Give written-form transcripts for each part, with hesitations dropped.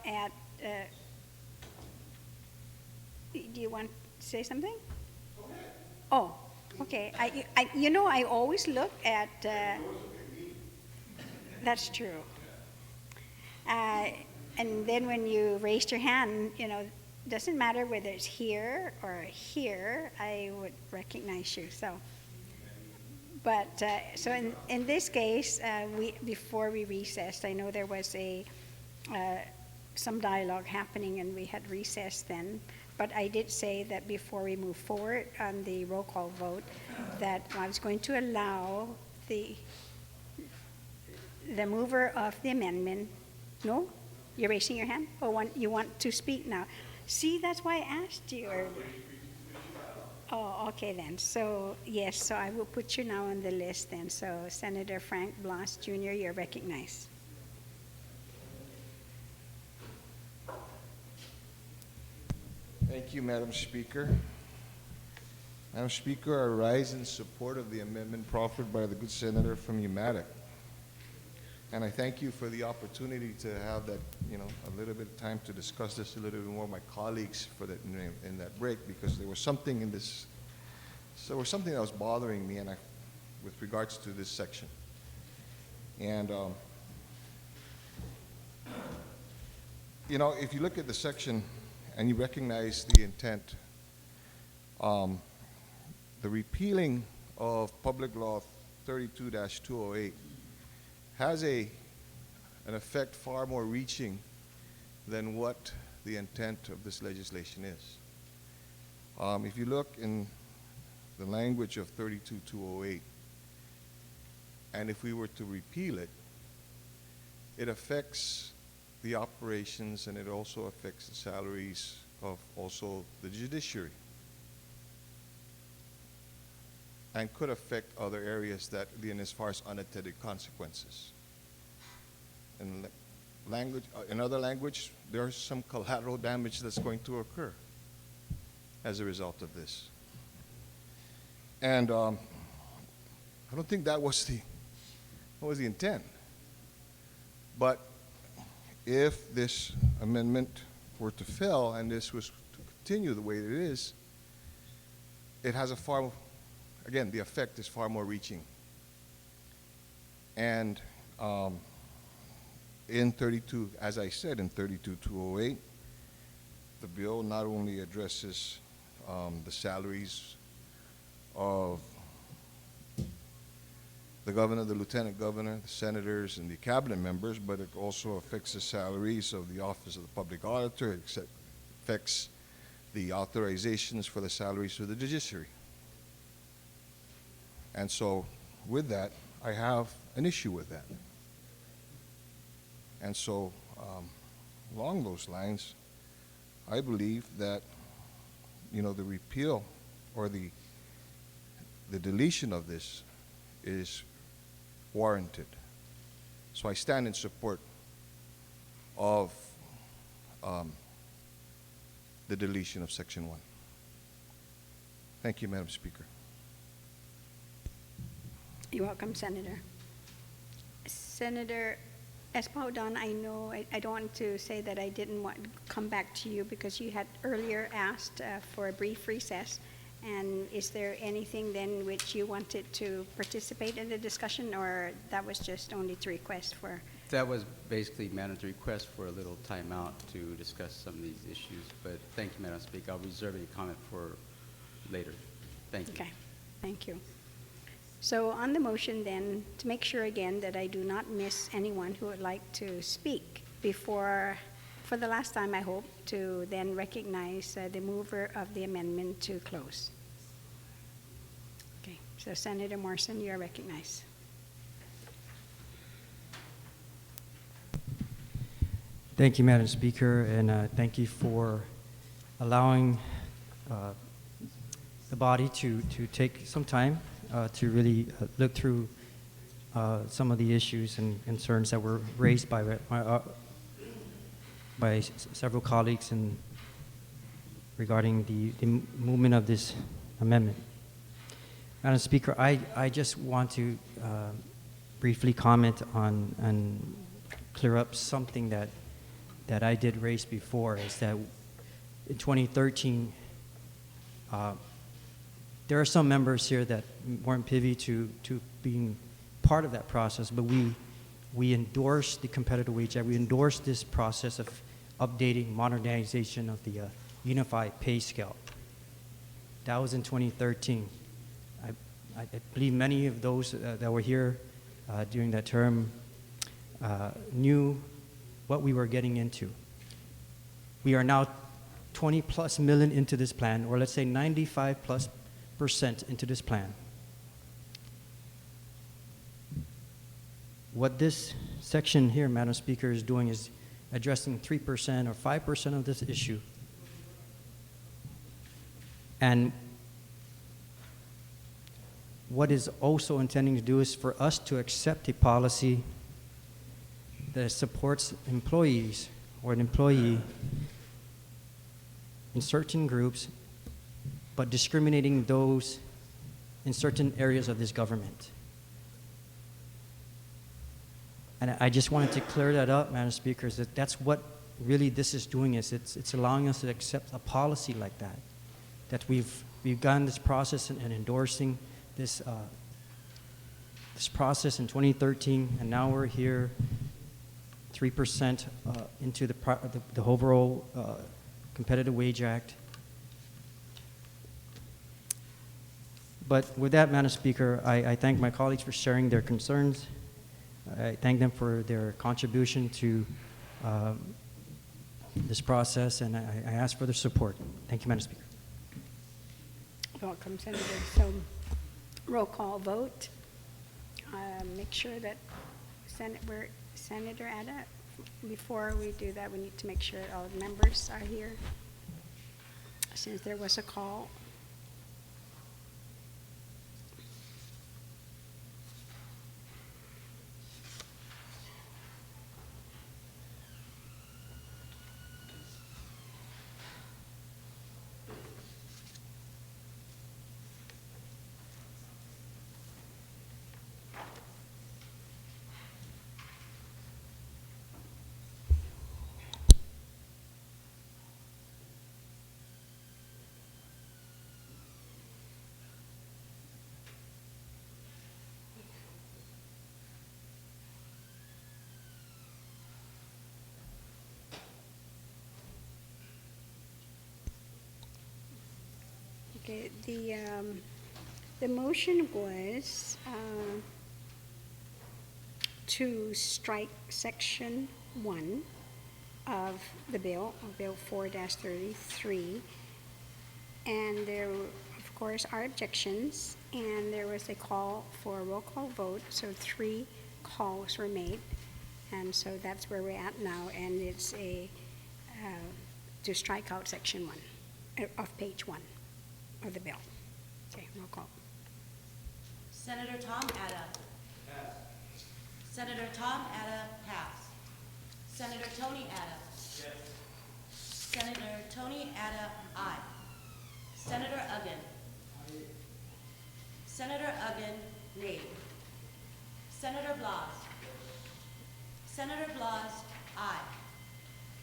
at, do you want to say something? Oh, okay. I always look at, that's true. And then when you raised your hand, doesn't matter whether it's here or here, I would recognize you. So, but so in this case, before we recessed, I know there was some dialogue happening, and we had recessed then. But I did say that before we move forward on the roll call vote, that I was going to allow the mover of the amendment. No? You're raising your hand? Oh, you want to speak now? See, that's why I asked you. Oh, okay then. So, yes, so I will put you now on the list then. So, Senator Frank Blas Jr., you're recognized. Thank you, Madam Speaker. Madam Speaker, I rise in support of the amendment proffered by the good senator from UMATIC. And I thank you for the opportunity to have that, a little bit of time to discuss this a little bit more with my colleagues in that break, because there was something in this, there was something that was bothering me with regards to this section. And, if you look at the section and you recognize the intent, the repealing of Public Law 32-208 has an effect far more reaching than what the intent of this legislation is. If you look in the language of 32-208, and if we were to repeal it, it affects the operations, and it also affects the salaries of also the judiciary, and could affect other areas that, as far as unintended consequences. In other language, there's some collateral damage that's going to occur as a result of this. And I don't think that was the intent. But if this amendment were to fail and this was to continue the way it is, it has again, the effect is far more reaching. And in 32, as I said, in 32-208, the bill not only addresses the salaries of the governor, the lieutenant governor, the senators, and the cabinet members, but it also affects the salaries of the Office of the Public Auditor. It affects the authorizations for the salaries of the judiciary. And so, with that, I have an issue with that. And so, along those lines, I believe that, the repeal or the deletion of this is warranted. So I stand in support of the deletion of Section 1. Thank you, Madam Speaker. You're welcome, Senator. Senator Espadon, I know I don't want to say that I didn't want to come back to you because you had earlier asked for a brief recess. And is there anything then which you wanted to participate in the discussion, or that was just only to request for? That was basically Madam's request for a little time out to discuss some of these issues. But thank you, Madam Speaker. I'll reserve any comment for later. Thank you. Okay, thank you. So on the motion then, to make sure again that I do not miss anyone who would like to speak for the last time, I hope, to then recognize the mover of the amendment to close. Okay, so Senator Morrison, you are recognized. Thank you, Madam Speaker, and thank you for allowing the body to take some time to really look through some of the issues and concerns that were raised by several colleagues regarding the movement of this amendment. Madam Speaker, I just want to briefly comment on and clear up something that that I did raise before is that in 2013, there are some members here that weren't privy to being part of that process, but we endorsed the competitive wage act. We endorsed this process of updating, modernization of the unified pay scale. That was in 2013. I believe many of those that were here during that term knew what we were getting into. We are now 20 plus million into this plan, or let's say 95+% into this plan. What this section here, Madam Speaker, is doing is addressing 3% or 5% of this issue. And what is also intending to do is for us to accept a policy that supports employees or an employee in certain groups, but discriminating those in certain areas of this government. And I just wanted to clear that up, Madam Speaker, that that's what really this is doing, is it's allowing us to accept a policy like that, that we've begun this process and endorsing this process in 2013, and now we're here 3% into the overall Competitive Wage Act. But with that, Madam Speaker, I thank my colleagues for sharing their concerns. I thank them for their contribution to this process, and I ask for their support. Thank you, Madam Speaker. Welcome, Senator. So, roll call vote. Make sure that Senator Ada, before we do that, we need to make sure all the members are here, since there was a call. Okay, the motion was to strike section 1 of the bill, Bill 4-33, and there, of course, are objections, and there was a call for a roll call vote, so 3 calls were made, and so that's where we're at now, and it's to strike out section 1 of page 1 of the bill. Okay, roll call. Senator Tom Ada. Pass. Senator Tom Ada, pass. Senator Tony Ada. Yes. Senator Tony Ada, aye. Senator Uggan. Aye. Senator Uggan, nay. Senator Blas. Yes. Senator Blas, aye.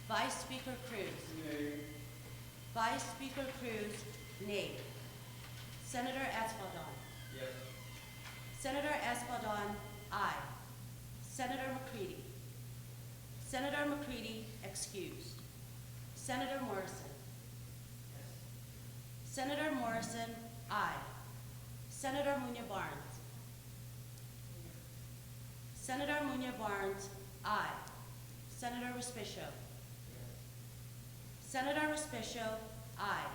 Vice Speaker Cruz. Nay. Vice Speaker Cruz, nay. Senator Espadon. Yes. Senator Espadon, aye. Senator McCready. Senator McCready, excused. Senator Morrison. Yes. Senator Morrison, aye. Senator Munya Barnes. Senator Munya Barnes, aye. Senator Respicio. Yes. Senator Respicio, aye.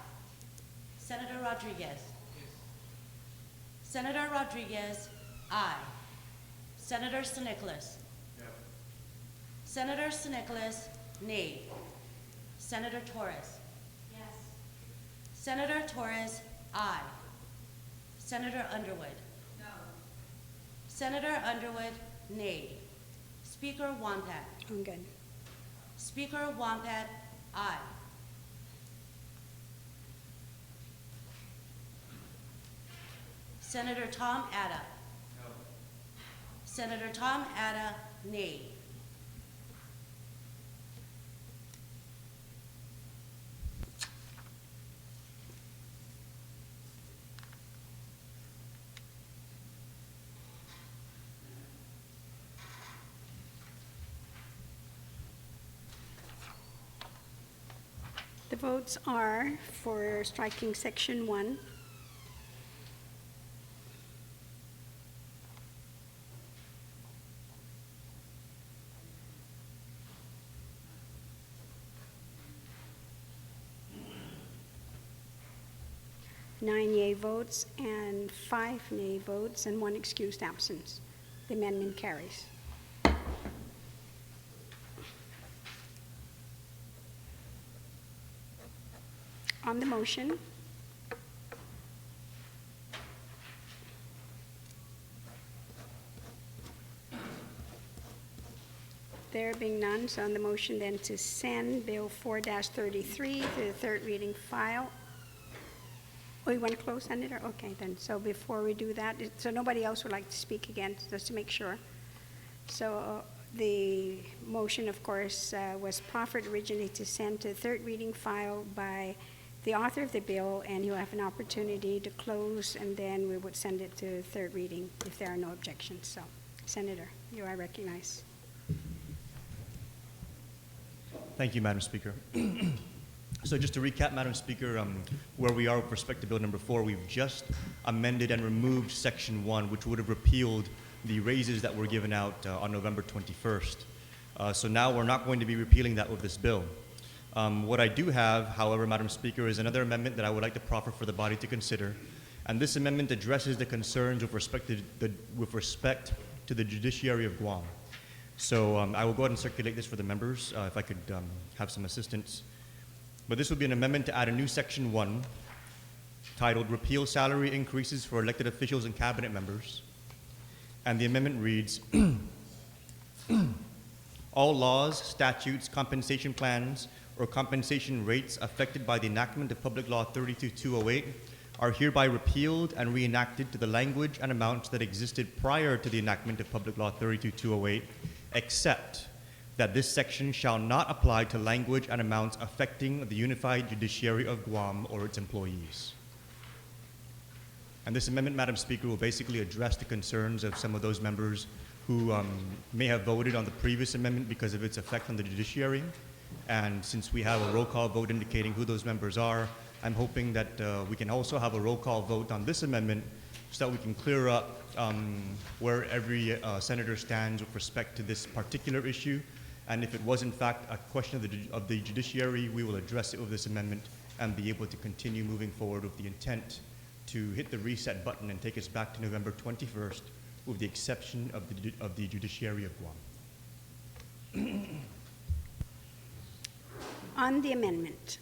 Senator Rodriguez. Yes. Senator Rodriguez, aye. Senator Sinicholas. No. Senator Sinicholas, nay. Senator Torres. Yes. Senator Torres, aye. Senator Underwood. No. Senator Underwood, nay. Speaker Wampat. I'm good. Speaker Wampat, aye. Senator Tom Ada. No. Senator Tom Ada, nay. The votes are for striking section 1. Nine yea votes and 5 nay votes and 1 excused absence. The amendment carries. On the motion, there being none, so on the motion then to send Bill 4-33 to the third reading file. Oh, you want to close, Senator? Okay, then. So before we do that, so nobody else would like to speak again, just to make sure. So the motion, of course, was proffered originally to send to the third reading file by the author of the bill, and you'll have an opportunity to close, and then we would send it to third reading if there are no objections. So, Senator, you are recognized. Thank you, Madam Speaker. So just to recap, Madam Speaker, where we are with respect to Bill number 4, we've just amended and removed Section 1, which would have repealed the raises that were given out on November 21st. So now we're not going to be repealing that with this bill. What I do have, however, Madam Speaker, is another amendment that I would like to proffer for the body to consider. And this amendment addresses the concerns with respect to the judiciary of Guam. So I will go ahead and circulate this for the members, if I could have some assistance. But this would be an amendment to add a new Section 1 titled Repeal Salary Increases for Elected Officials and Cabinet Members. And the amendment reads, all laws, statutes, compensation plans, or compensation rates affected by the enactment of Public Law 32-208 are hereby repealed and reenacted to the language and amounts that existed prior to the enactment of Public Law 32-208, except that this section shall not apply to language and amounts affecting the unified judiciary of Guam or its employees. And this amendment, Madam Speaker, will basically address the concerns of some of those members who may have voted on the previous amendment because of its effect on the judiciary. And since we have a roll call vote indicating who those members are, I'm hoping that we can also have a roll call vote on this amendment so that we can clear up where every senator stands with respect to this particular issue. And if it was in fact a question of the judiciary, we will address it with this amendment and be able to continue moving forward with the intent to hit the reset button and take us back to November 21st, with the exception of the judiciary of Guam. On the amendment.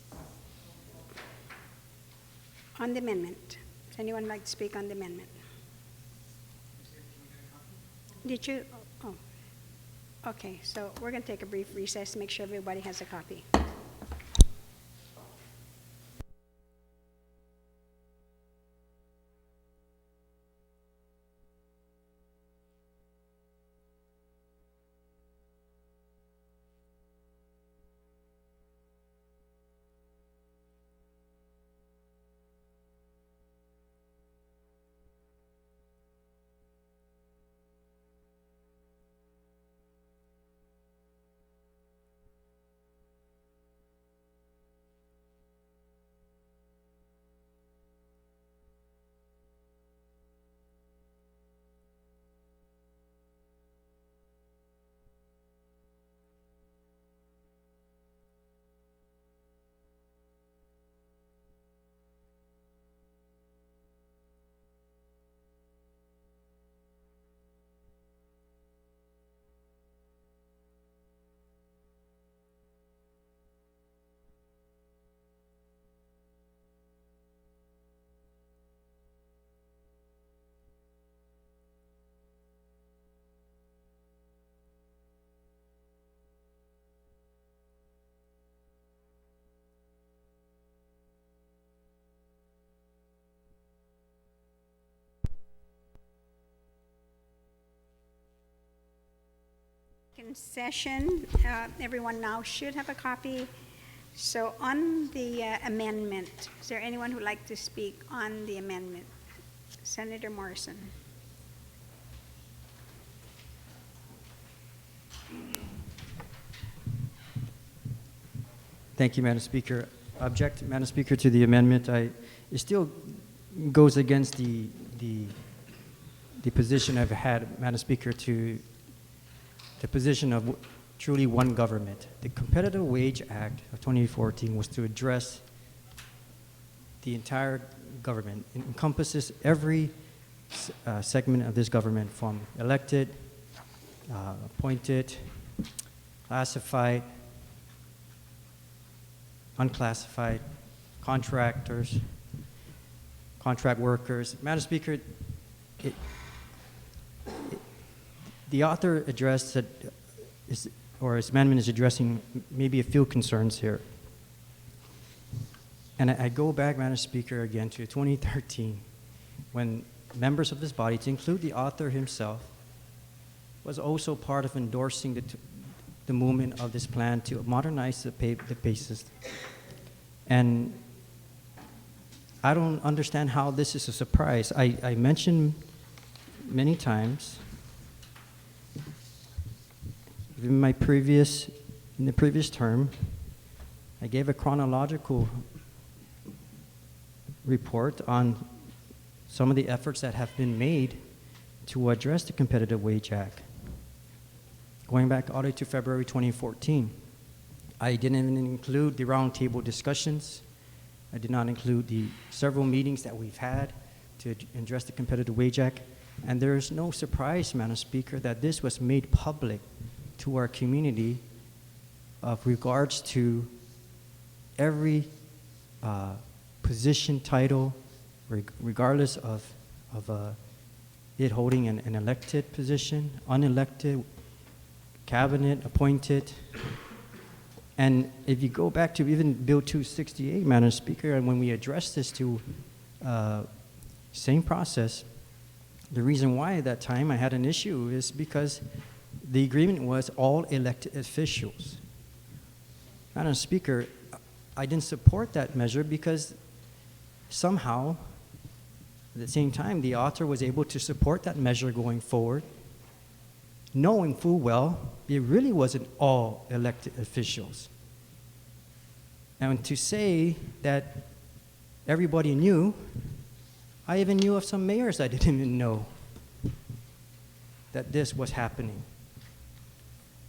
On the amendment. Does anyone like to speak on the amendment? Did you? Oh. Okay, so we're going to take a brief recess to make sure everybody has a copy. In session, everyone now should have a copy. So on the amendment, is there anyone who would like to speak on the amendment? Senator Morrison. Thank you, Madam Speaker. object, Madam Speaker, to the amendment. It still goes against the position I've had, Madam Speaker, to the position of truly one government. The Competitive Wage Act of 2014 was to address the entire government. It encompasses every segment of this government, from elected, appointed, classified, unclassified, contractors, contract workers. Madam Speaker, the author addressed that, or his amendment is addressing maybe a few concerns here. And I go back, Madam Speaker, again to 2013, when members of this body, to include the author himself, was also part of endorsing the movement of this plan to modernize the pay system. And I don't understand how this is a surprise. I mentioned many times in the previous term, I gave a chronological report on some of the efforts that have been made to address the Competitive Wage Act. Going back all the way to February 2014, I didn't even include the roundtable discussions. I did not include the several meetings that we've had to address the Competitive Wage Act. And there is no surprise, Madam Speaker, that this was made public to our community of regards to every position, title, regardless of it holding an elected position, unelected, cabinet, appointed. And if you go back to even Bill 268, Madam Speaker, and when we addressed this to same process, the reason why at that time I had an issue is because the agreement was all elected officials. Madam Speaker, I didn't support that measure because somehow, at the same time, the author was able to support that measure going forward, knowing full well it really wasn't all elected officials. And to say that everybody knew, I even knew of some mayors that didn't even know that this was happening.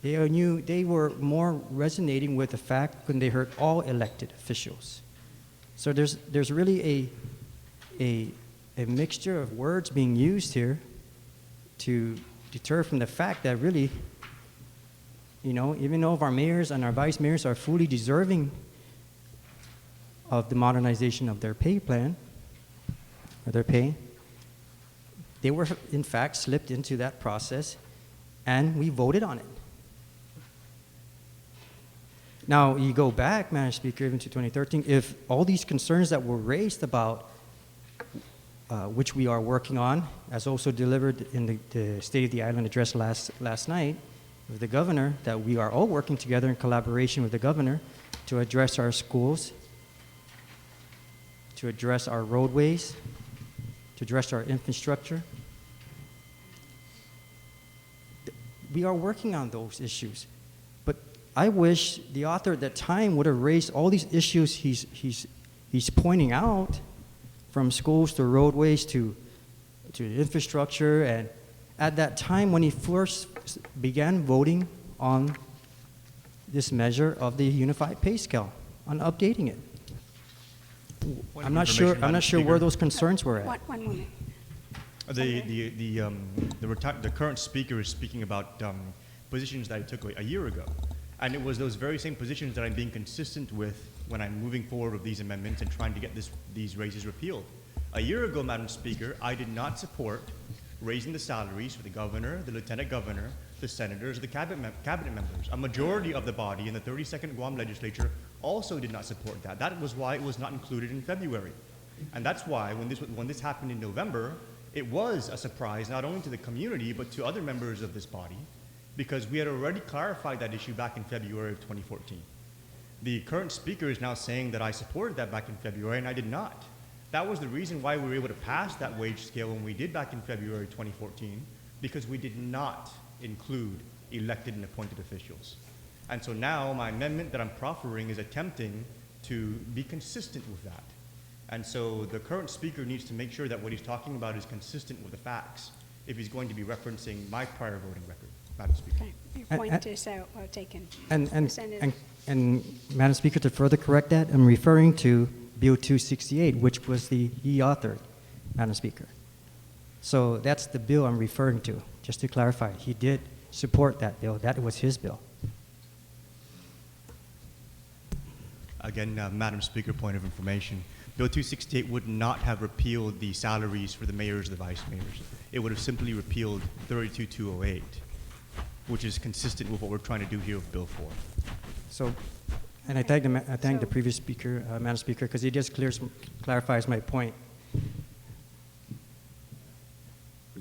They were more resonating with the fact when they heard all elected officials. So there's really a mixture of words being used here to deter from the fact that really, even though our mayors and our vice mayors are fully deserving of the modernization of their pay plan, or their pay, they were in fact slipped into that process, and we voted on it. Now, you go back, Madam Speaker, even to 2013, if all these concerns that were raised about, which we are working on, as also delivered in the State of the Island address last night with the governor, that we are all working together in collaboration with the governor to address our schools, to address our roadways, to address our infrastructure. We are working on those issues. But I wish the author at that time would have raised all these issues he's pointing out, from schools to roadways to infrastructure. And at that time when he first began voting on this measure of the unified pay scale, on updating it. I'm not sure where those concerns were at. One moment. The current speaker is speaking about positions that I took a year ago. And it was those very same positions that I'm being consistent with when I'm moving forward with these amendments and trying to get these raises repealed. A year ago, Madam Speaker, I did not support raising the salaries for the governor, the lieutenant governor, the senators, the cabinet members. A majority of the body in the 32nd Guam Legislature also did not support that. That was why it was not included in February. And that's why when this happened in November, it was a surprise not only to the community but to other members of this body, because we had already clarified that issue back in February of 2014. The current speaker is now saying that I supported that back in February, and I did not. That was the reason why we were able to pass that wage scale when we did back in February 2014, because we did not include elected and appointed officials. And so now my amendment that I'm proffering is attempting to be consistent with that. And so the current speaker needs to make sure that what he's talking about is consistent with the facts if he's going to be referencing my prior voting record, Madam Speaker. Okay, your point is well taken. And Senator. Madam Speaker, to further correct that, I'm referring to Bill 268, which was he authored, Madam Speaker. So that's the bill I'm referring to, just to clarify. He did support that bill. That was his bill. Again, Madam Speaker, point of information. Bill 268 would not have repealed the salaries for the mayors and the vice mayors. It would have simply repealed 32.208, which is consistent with what we're trying to do here with Bill 4. So, and I thank the So- previous speaker, Madam Speaker, because he just clarifies my point.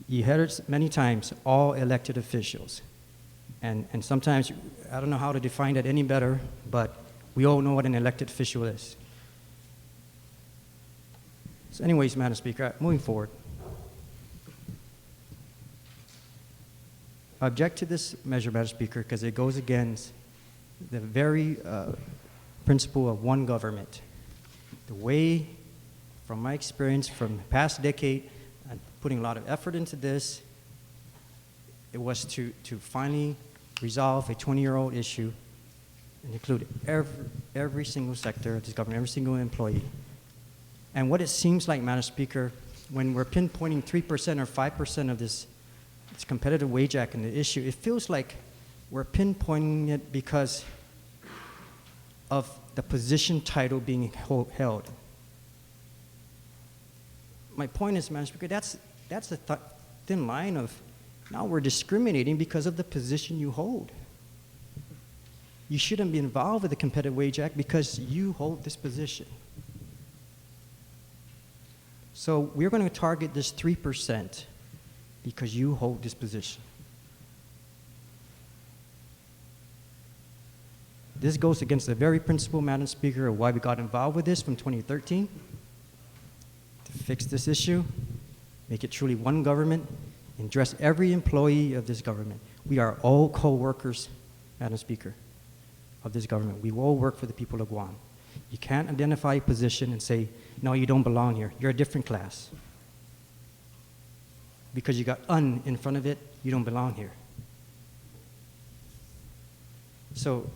You heard it many times, all elected officials. And sometimes, I don't know how to define that any better, but we all know what an elected official is. So anyways, Madam Speaker, moving forward. I object to this measure, Madam Speaker, because it goes against the very principle of one government. The way, from my experience from the past decade, and putting a lot of effort into this, it was to finally resolve a 20-year-old issue and include every single sector of this government, every single employee. And what it seems like, Madam Speaker, when we're pinpointing 3% or 5% of this competitive wage act and the issue, it feels like we're pinpointing it because of the position title being held. My point is, Madam Speaker, that's a thin line of now we're discriminating because of the position you hold. You shouldn't be involved with the Competitive Wage Act because you hold this position. So we're going to target this 3% because you hold this position. This goes against the very principle, Madam Speaker, of why we got involved with this from 2013, to fix this issue, make it truly one government, and address every employee of this government. We are all co-workers, Madam Speaker, of this government. We all work for the people of Guam. You can't identify a position and say, no, you don't belong here. You're a different class. Because you got "un" in front of it, you don't belong here. So,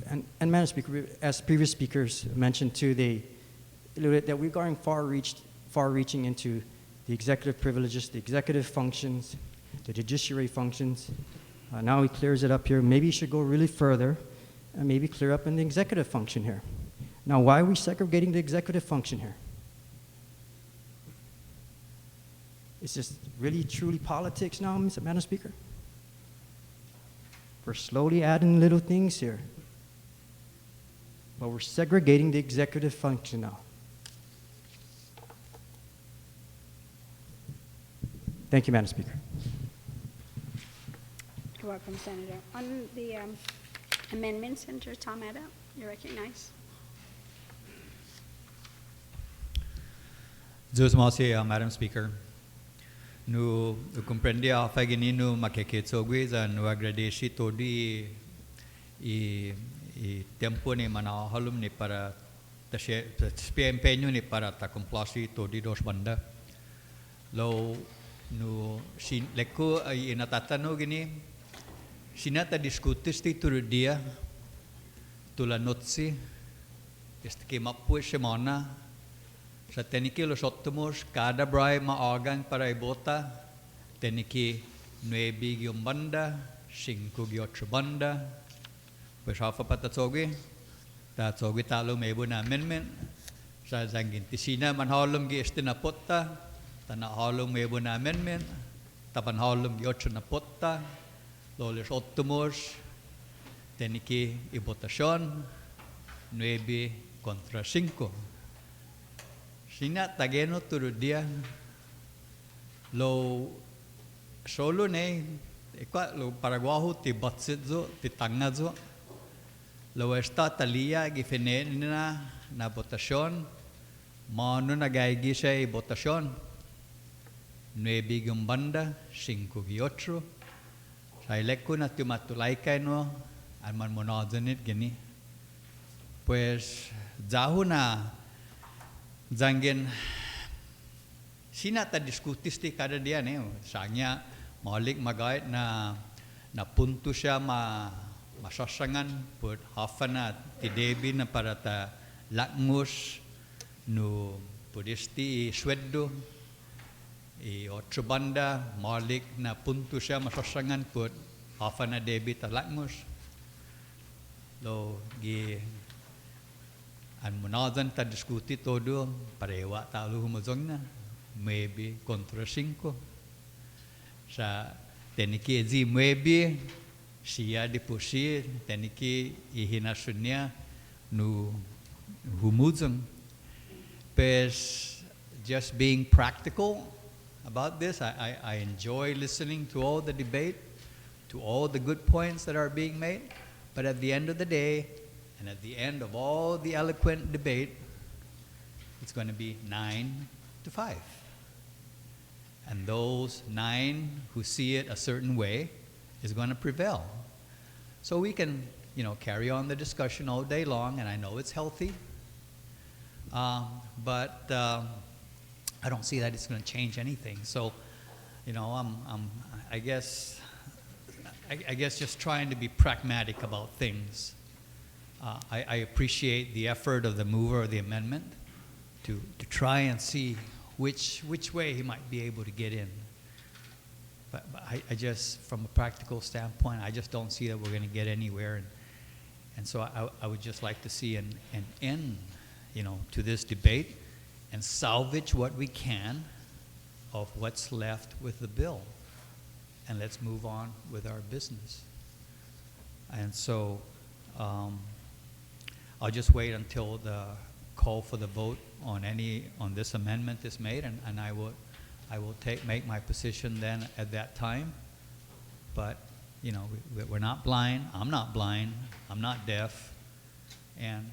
and Madam Speaker, as previous speakers mentioned too, that we're going far-reaching into the executive privileges, the executive functions, the judiciary functions. Now he clears it up here. Maybe he should go really further and maybe clear up in the executive function here. Now, why are we segregating the executive function here? Is this really truly politics now, Madam Speaker? We're slowly adding little things here. But we're segregating the executive function now. Thank you, Madam Speaker. You're welcome, Senator. On the amendment, Senator Tom Adda, you recognize. Madam Speaker. Nu comprendia fagininu makeketsogwiza nu agradeci todi i tempo ni mana halum ni para empeño ni para ta complasi todi dos banda. Lo nu sin leko ai inatatano gini sinata diskutisti tur dia tula notsi este que mapu semana sa teniki los óttomos cada brai maagang para ibota teniki 9 banda 5 banda pues hafa patatsogi tatsogi talo mebo na amendment sa zangin tisina man halom gi este na potta tana halom mebo na amendment tapan halom gi 8 na potta los óttomos teniki i votación 9 contra 5. Sina tageno turu dia lo solo ne qua lo paraguaho ti batsezo ti tangazo lo esta talia gifenena na votación mano na gaigi sei votación 9 banda 5 8 sai lekko na tumatulai kaino alman monazanit gini Pues zahuna zangin sina ta diskutisti kada dia ne sanya malik magait na punto siya masasangan put hafana ti debi na para ta lakmus no pudisti sweddo I otro banda malik na punto siya masasangan put hafana debi ta lakmus lo gi an munadan ta diskuti todo parewa ta lu humazong na maybe contra 5 sa teniki ezi maybe siya deposit teniki ihinasunya nu humuzong pes just being practical about this I enjoy listening to all the debate to all the good points that are being made but at the end of the day and at the end of all the eloquent debate it's going to be 9-5 and those 9 who see it a certain way is going to prevail. So we can, carry on the discussion all day long, and I know it's healthy, but I don't see that it's going to change anything. So, I guess just trying to be pragmatic about things. I appreciate the effort of the mover of the amendment to try and see which way he might be able to get in. But I just, from a practical standpoint, I just don't see that we're going to get anywhere. And so I would just like to see an end, to this debate and salvage what we can of what's left with the bill. And let's move on with our business. And so I'll just wait until the call for the vote on this amendment is made, and I will make my position then at that time. But we're not blind. I'm not blind. I'm not deaf, and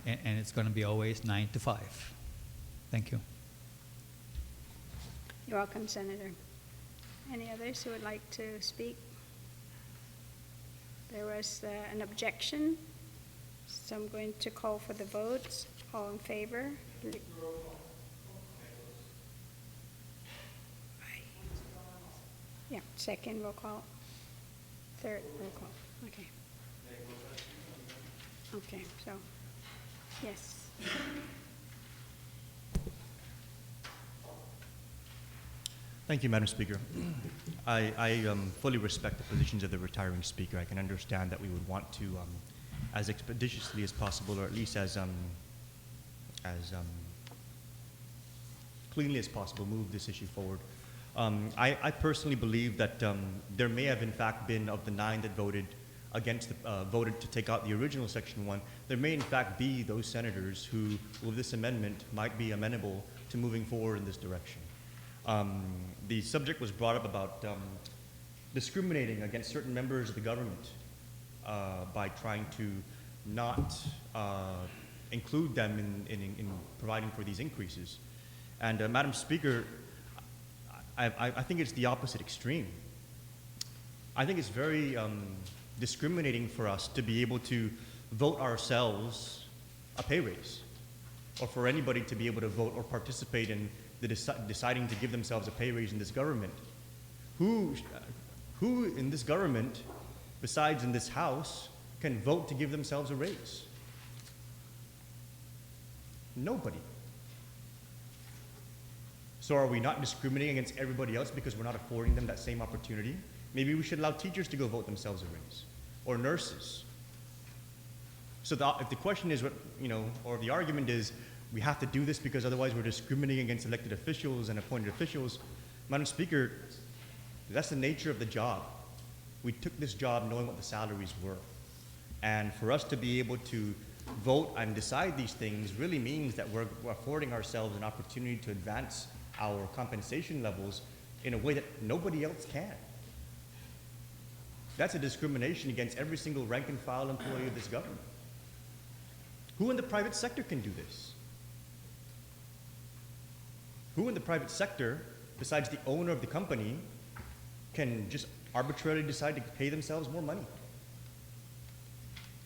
it's going to be always 9-5. Thank you. You're welcome, Senator. Any others who would like to speak? There was an objection, so I'm going to call for the votes. All in favor? Yeah, second roll call. Third roll call. Okay. Okay, so, yes. Thank you, Madam Speaker. I fully respect the positions of the retiring speaker. I can understand that we would want to, as expeditiously as possible, or at least as cleanly as possible, move this issue forward. I personally believe that there may have in fact been, of the 9 that voted against, voted to take out the original Section 1, there may in fact be those senators who, with this amendment, might be amenable to moving forward in this direction. The subject was brought up about discriminating against certain members of the government by trying to not include them in providing for these increases. And Madam Speaker, I think it's the opposite extreme. I think it's very discriminating for us to be able to vote ourselves a pay raise, or for anybody to be able to vote or participate in the deciding to give themselves a pay raise in this government. Who in this government, besides in this House, can vote to give themselves a raise? Nobody. So are we not discriminating against everybody else because we're not affording them that same opportunity? Maybe we should allow teachers to go vote themselves a raise, or nurses. So if the question is, or the argument is, we have to do this because otherwise we're discriminating against elected officials and appointed officials, Madam Speaker, that's the nature of the job. We took this job knowing what the salaries were. And for us to be able to vote and decide these things really means that we're affording ourselves an opportunity to advance our compensation levels in a way that nobody else can. That's a discrimination against every single rank and file employee of this government. Who in the private sector can do this? Who in the private sector, besides the owner of the company, can just arbitrarily decide to pay themselves more money?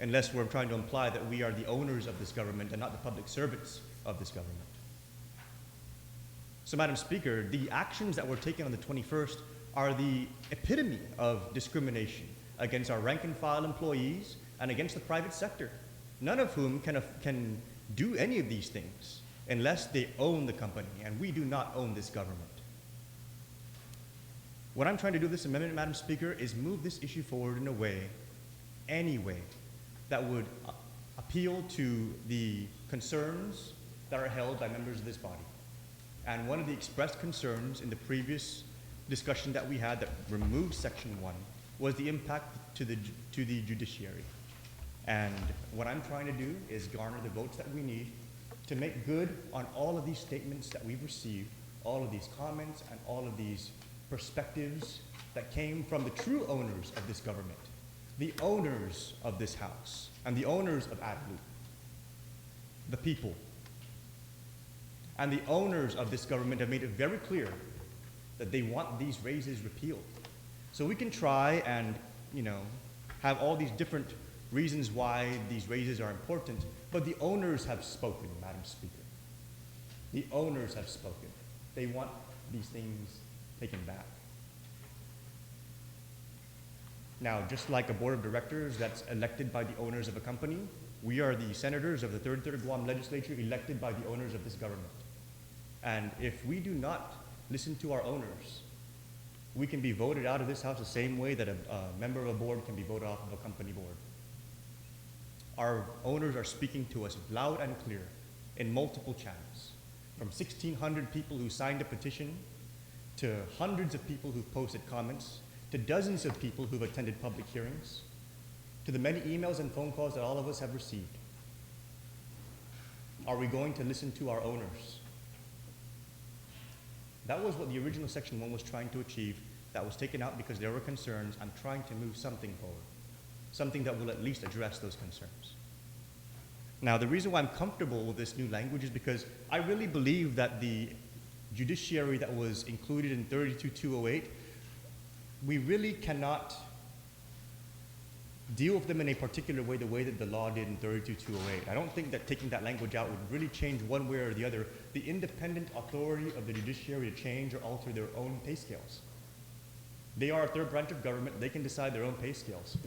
unless we're trying to imply that we are the owners of this government and not the public servants of this government. So, Madam Speaker, the actions that were taken on the 21st are the epitome of discrimination against our rank and file employees and against the private sector, none of whom can do any of these things unless they own the company, and we do not own this government. What I'm trying to do with this amendment, Madam Speaker, is move this issue forward in a way, any way, that would appeal to the concerns that are held by members of this body. And one of the expressed concerns in the previous discussion that we had that removed Section 1 was the impact to the judiciary. And what I'm trying to do is garner the votes that we need to make good on all of these statements that we've received, all of these comments, and all of these perspectives that came from the true owners of this government, the owners of this House, and the owners of ADLU, the people. And the owners of this government have made it very clear that they want these raises repealed. So we can try and, have all these different reasons why these raises are important, but the owners have spoken, Madam Speaker. The owners have spoken. They want these things taken back. Now, just like a board of directors that's elected by the owners of a company, we are the senators of the 33rd Guam Legislature elected by the owners of this government. And if we do not listen to our owners, we can be voted out of this House the same way that a member of a board can be voted off of a company board. Our owners are speaking to us loud and clear in multiple channels, from 1,600 people who signed a petition, to hundreds of people who've posted comments, to dozens of people who've attended public hearings, to the many emails and phone calls that all of us have received. Are we going to listen to our owners? That was what the original Section 1 was trying to achieve. That was taken out because there were concerns. I'm trying to move something forward, something that will at least address those concerns. Now, the reason why I'm comfortable with this new language is because I really believe that the judiciary that was included in 32.208, we really cannot deal with them in a particular way, the way that the law did in 32.208. I don't think that taking that language out would really change one way or the other the independent authority of the judiciary to change or alter their own pay scales. They are a third branch of government. They can decide their own pay scales.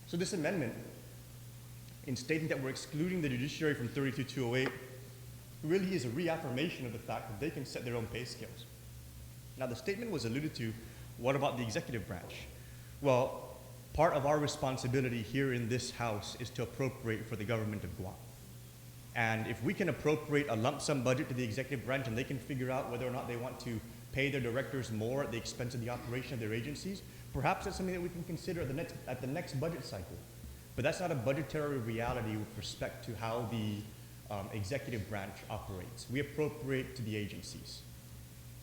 So this amendment, in stating that we're excluding the judiciary from 32.208, really is a reaffirmation of the fact that they can set their own pay scales. Now, the statement was alluded to, what about the executive branch? Well, part of our responsibility here in this House is to appropriate for the government of Guam. And if we can appropriate a lump sum budget to the executive branch and they can figure out whether or not they want to pay their directors more at the expense of the operation of their agencies, perhaps that's something that we can consider at the next budget cycle. But that's not a budgetary reality with respect to how the executive branch operates. We appropriate to the agencies.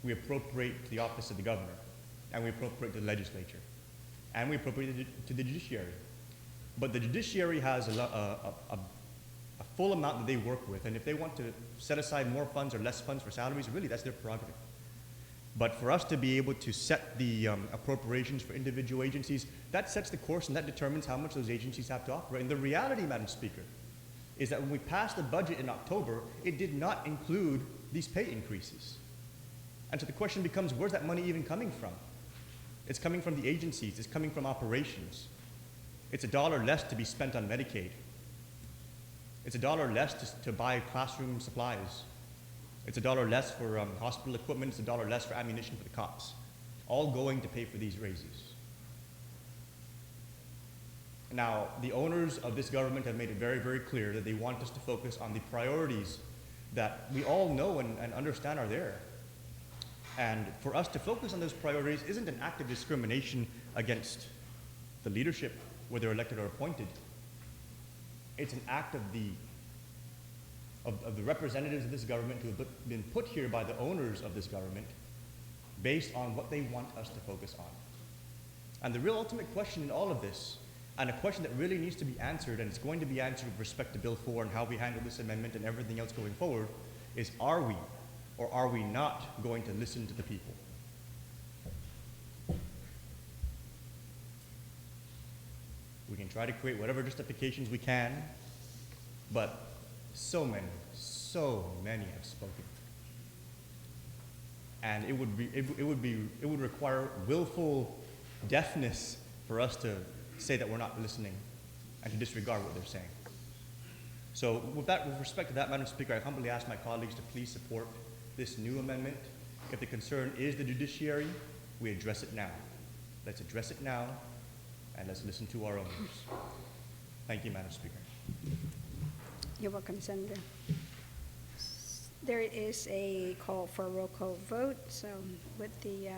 We appropriate to the office of the governor. And we appropriate to the legislature. And we appropriate to the judiciary. But the judiciary has a full amount that they work with, and if they want to set aside more funds or less funds for salaries, really that's their prerogative. But for us to be able to set the appropriations for individual agencies, that sets the course and that determines how much those agencies have to operate. And the reality, Madam Speaker, is that when we passed the budget in October, it did not include these pay increases. And so the question becomes, where's that money even coming from? It's coming from the agencies. It's coming from operations. It's $1 less to be spent on Medicaid. It's $1 less to buy classroom supplies. It's $1 less for hospital equipment. It's $1 less for ammunition for the cops. All going to pay for these raises. Now, the owners of this government have made it very, very clear that they want us to focus on the priorities that we all know and understand are there. And for us to focus on those priorities isn't an act of discrimination against the leadership, whether elected or appointed. It's an act of the representatives of this government who have been put here by the owners of this government based on what they want us to focus on. And the real ultimate question in all of this, and a question that really needs to be answered, and it's going to be answered with respect to Bill 4 and how we handle this amendment and everything else going forward, is are we or are we not going to listen to the people? We can try to create whatever justifications we can, but so many have spoken. And it would require willful deafness for us to say that we're not listening and to disregard what they're saying. So with respect to that, Madam Speaker, I humbly ask my colleagues to please support this new amendment. If the concern is the judiciary, we address it now. Let's address it now, and let's listen to our owners. Thank you, Madam Speaker. You're welcome, Senator. There is a call for a roll call vote, so with the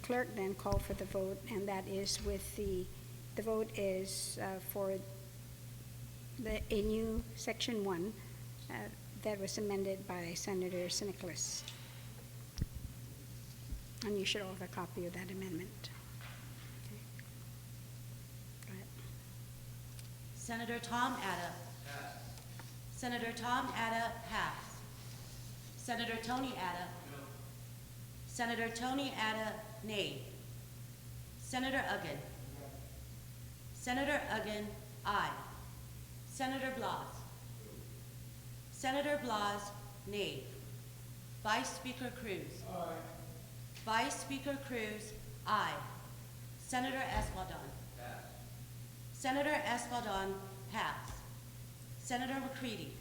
clerk then call for the vote, and that is with the vote is for a new Section 1 that was amended by Senator Nicholas. And you should all have a copy of that amendment. Okay. Go ahead. Senator Tom Atta. Pass. Senator Tom Atta, pass. Senator Tony Atta. No. Senator Tony Atta, nay. Senator Uggan. No. Senator Uggan, aye. Senator Blas. No. Senator Blas, nay. Vice Speaker Cruz. Aye. Vice Speaker Cruz, aye. Senator Espadon. Pass. Senator Espadon, pass. Senator McCready.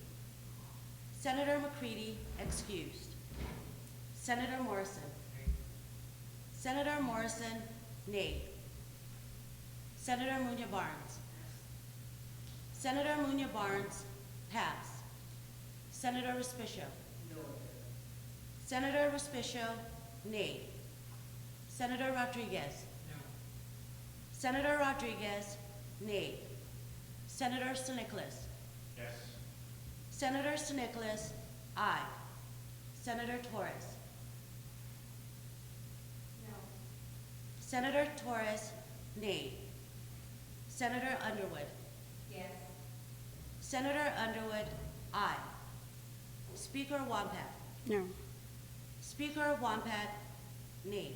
Senator McCready, excused. Senator Morrison. Senator Morrison, nay. Senator Munya Barnes. Senator Munya Barnes, pass. Senator Respicio. No. Senator Respicio, nay. Senator Rodriguez. No. Senator Rodriguez, nay. Senator Nicholas. Yes. Senator Nicholas, aye. Senator Torres. No. Senator Torres, nay. Senator Underwood. Yes. Senator Underwood, aye. Speaker Wampat. No. Speaker Wampat, nay.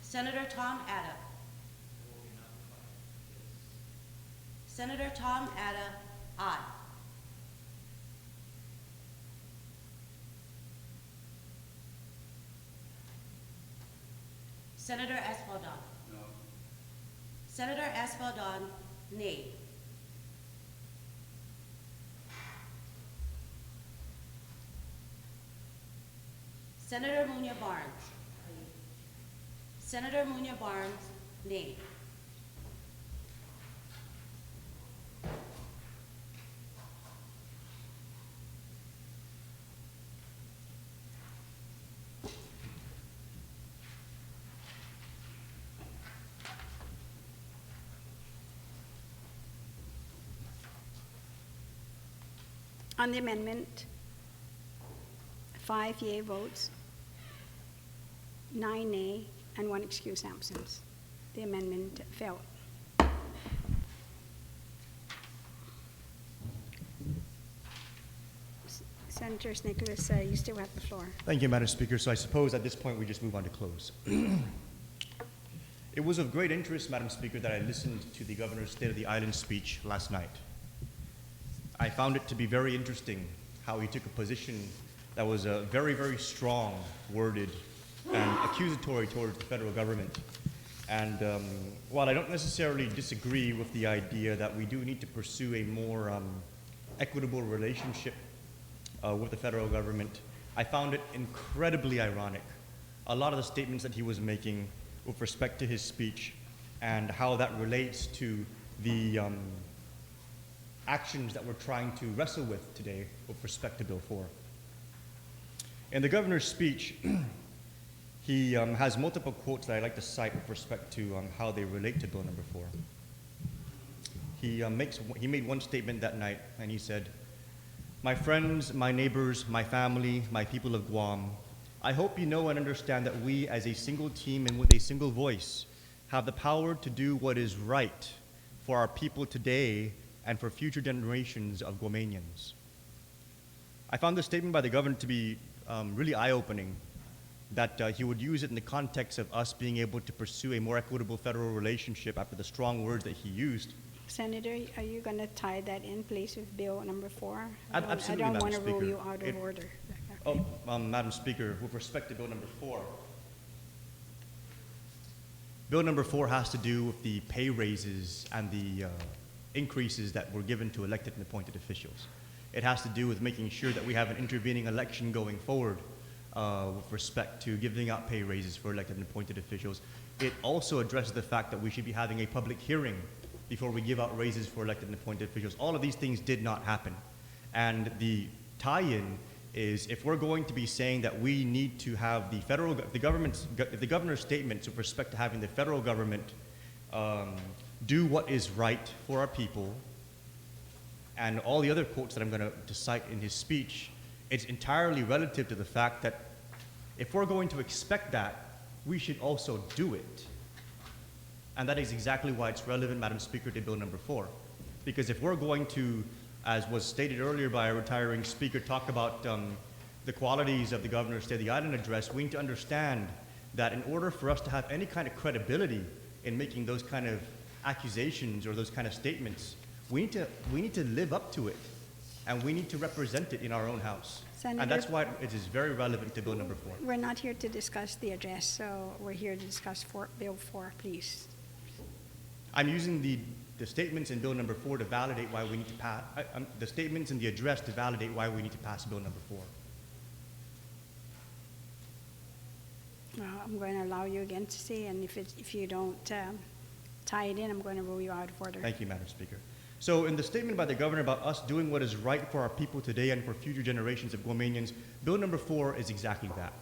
Senator Tom Atta. Senator Tom Atta, aye. Senator Espadon. No. Senator Espadon, nay. Senator Munya Barnes. Senator Munya Barnes, nay. On the amendment, 5 yea votes, 9 nay, and 1 excused absence. The amendment failed. Senator Nicholas, you still have the floor. Thank you, Madam Speaker. So I suppose at this point we just move on to close. It was of great interest, Madam Speaker, that I listened to the Governor's State of the Island speech last night. I found it to be very interesting how he took a position that was very, very strong, worded, and accusatory towards the federal government. And while I don't necessarily disagree with the idea that we do need to pursue a more equitable relationship with the federal government, I found it incredibly ironic. A lot of the statements that he was making with respect to his speech and how that relates to the actions that we're trying to wrestle with today with respect to Bill 4. In the governor's speech, he has multiple quotes that I like to cite with respect to how they relate to Bill number 4. He made one statement that night, and he said, "My friends, my neighbors, my family, my people of Guam, I hope you know and understand that we, as a single team and with a single voice, have the power to do what is right for our people today and for future generations of Guamanians." I found this statement by the governor to be really eye-opening, that he would use it in the context of us being able to pursue a more equitable federal relationship after the strong words that he used. Senator, are you going to tie that in, please, with Bill number 4? Absolutely, I don't Madam want to rule Speaker. you out of If- order. Oh, Madam Speaker, with respect to Bill number 4, Bill number 4 has to do with the pay raises and the increases that were given to elected and appointed officials. It has to do with making sure that we have an intervening election going forward with respect to giving out pay raises for elected and appointed officials. It also addresses the fact that we should be having a public hearing before we give out raises for elected and appointed officials. All of these things did not happen. And the tie-in is if we're going to be saying that we need to have the the governor's statements with respect to having the federal government do what is right for our people, and all the other quotes that I'm going to cite in his speech, it's entirely relative to the fact that if we're going to expect that, we should also do it. And that is exactly why it's relevant, Madam Speaker, to Bill number 4. Because if we're going to, as was stated earlier by a retiring speaker, talk about the qualities of the Governor's State of the Island address, we need to understand that in order for us to have any kind of credibility in making those kind of accusations or those kind of statements, we need to live up to it, and we need to represent it in our own house. Senator, and that's why it is very relevant to Bill number 4. we're not here to discuss the address, so we're here to discuss Bill 4, please. I'm using the statements in Bill number 4 to validate why we need to pass, the statements in the address to validate why we need to pass Bill number 4. I'm going to allow you again to see, and if you don't tie it in, I'm going to rule you out of order. Thank you, Madam Speaker. So in the statement by the Governor about us doing what is right for our people today and for future generations of Guamanians, Bill number 4 is exactly that.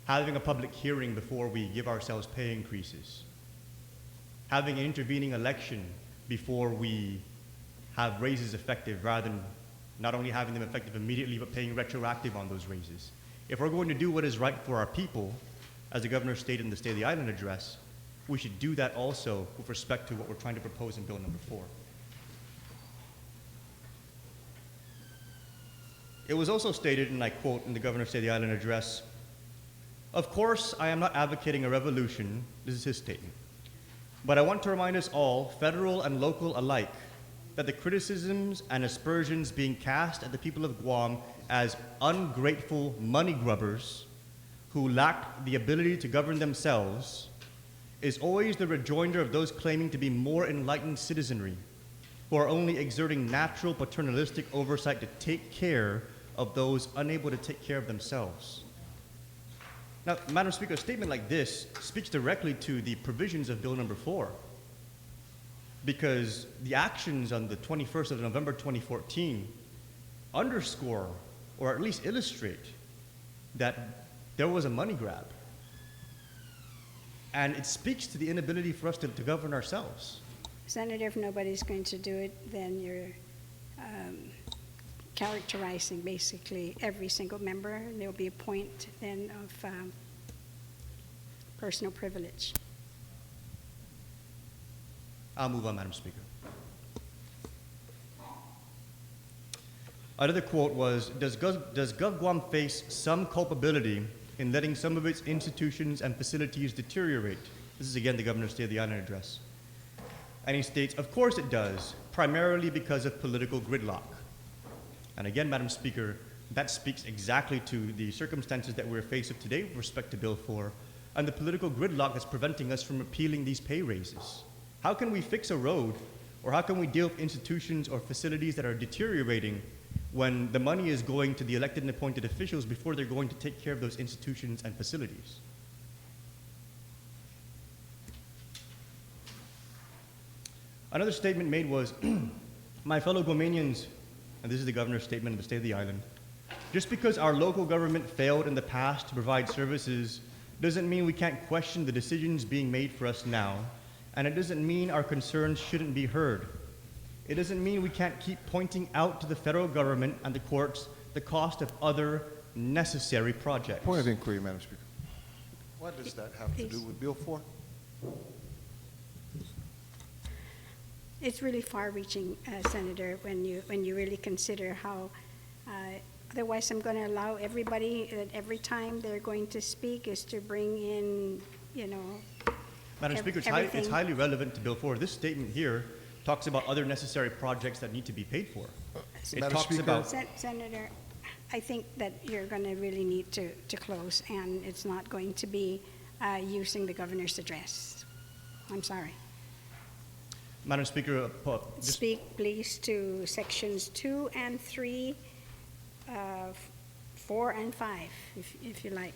Having a public hearing before we give ourselves pay increases. Having an intervening election before we have raises effective, rather than not only having them effective immediately, but paying retroactive on those raises. If we're going to do what is right for our people, as the Governor stated in the State of the Island address, we should do that also with respect to what we're trying to propose in Bill number 4. It was also stated, and I quote in the Governor's State of the Island address, "Of course, I am not advocating a revolution," this is his statement, "but I want to remind us all, federal and local alike, that the criticisms and aspersions being cast at the people of Guam as ungrateful money grubbers who lack the ability to govern themselves is always the rejoinder of those claiming to be more enlightened citizenry, who are only exerting natural paternalistic oversight to take care of those unable to take care of themselves." Now, Madam Speaker, a statement like this speaks directly to the provisions of Bill number 4, because the actions on the 21st of November 2014 underscore, or at least illustrate, that there was a money grab. And it speaks to the inability for us to govern ourselves. Senator, if nobody's going to do it, then you're characterizing basically every single member, and there'll be a point then of personal privilege. I'll move on, Madam Speaker. Another quote was, does Gov Guam face some culpability in letting some of its institutions and facilities deteriorate? This is again the Governor's State of the Island address. And he states, of course it does, primarily because of political gridlock. And again, Madam Speaker, that speaks exactly to the circumstances that we're faced with today with respect to Bill 4, and the political gridlock that's preventing us from repealing these pay raises. How can we fix a road, or how can we deal with institutions or facilities that are deteriorating when the money is going to the elected and appointed officials before they're going to take care of those institutions and facilities? Another statement made was, my fellow Guamanians, and this is the Governor's statement of the State of the Island, just because our local government failed in the past to provide services doesn't mean we can't question the decisions being made for us now, and it doesn't mean our concerns shouldn't be heard. It doesn't mean we can't keep pointing out to the federal government and the courts the cost of other necessary projects. Point of inquiry, Madam Speaker. What does that have to do Please. with Bill 4? It's really far-reaching, Senator, when you really consider how Otherwise, I'm going to allow everybody that every time they're going to speak is to bring in, Madam Speaker, it's everything. highly relevant to Bill 4. This statement here talks about other necessary projects that need to be paid for. It Madam talks Speaker. about Senator, I think that you're going to really need to close, and it's not going to be using the governor's address. I'm sorry. Madam Speaker, just Speak, please, to sections 2 and 3, 4 and 5, if you like.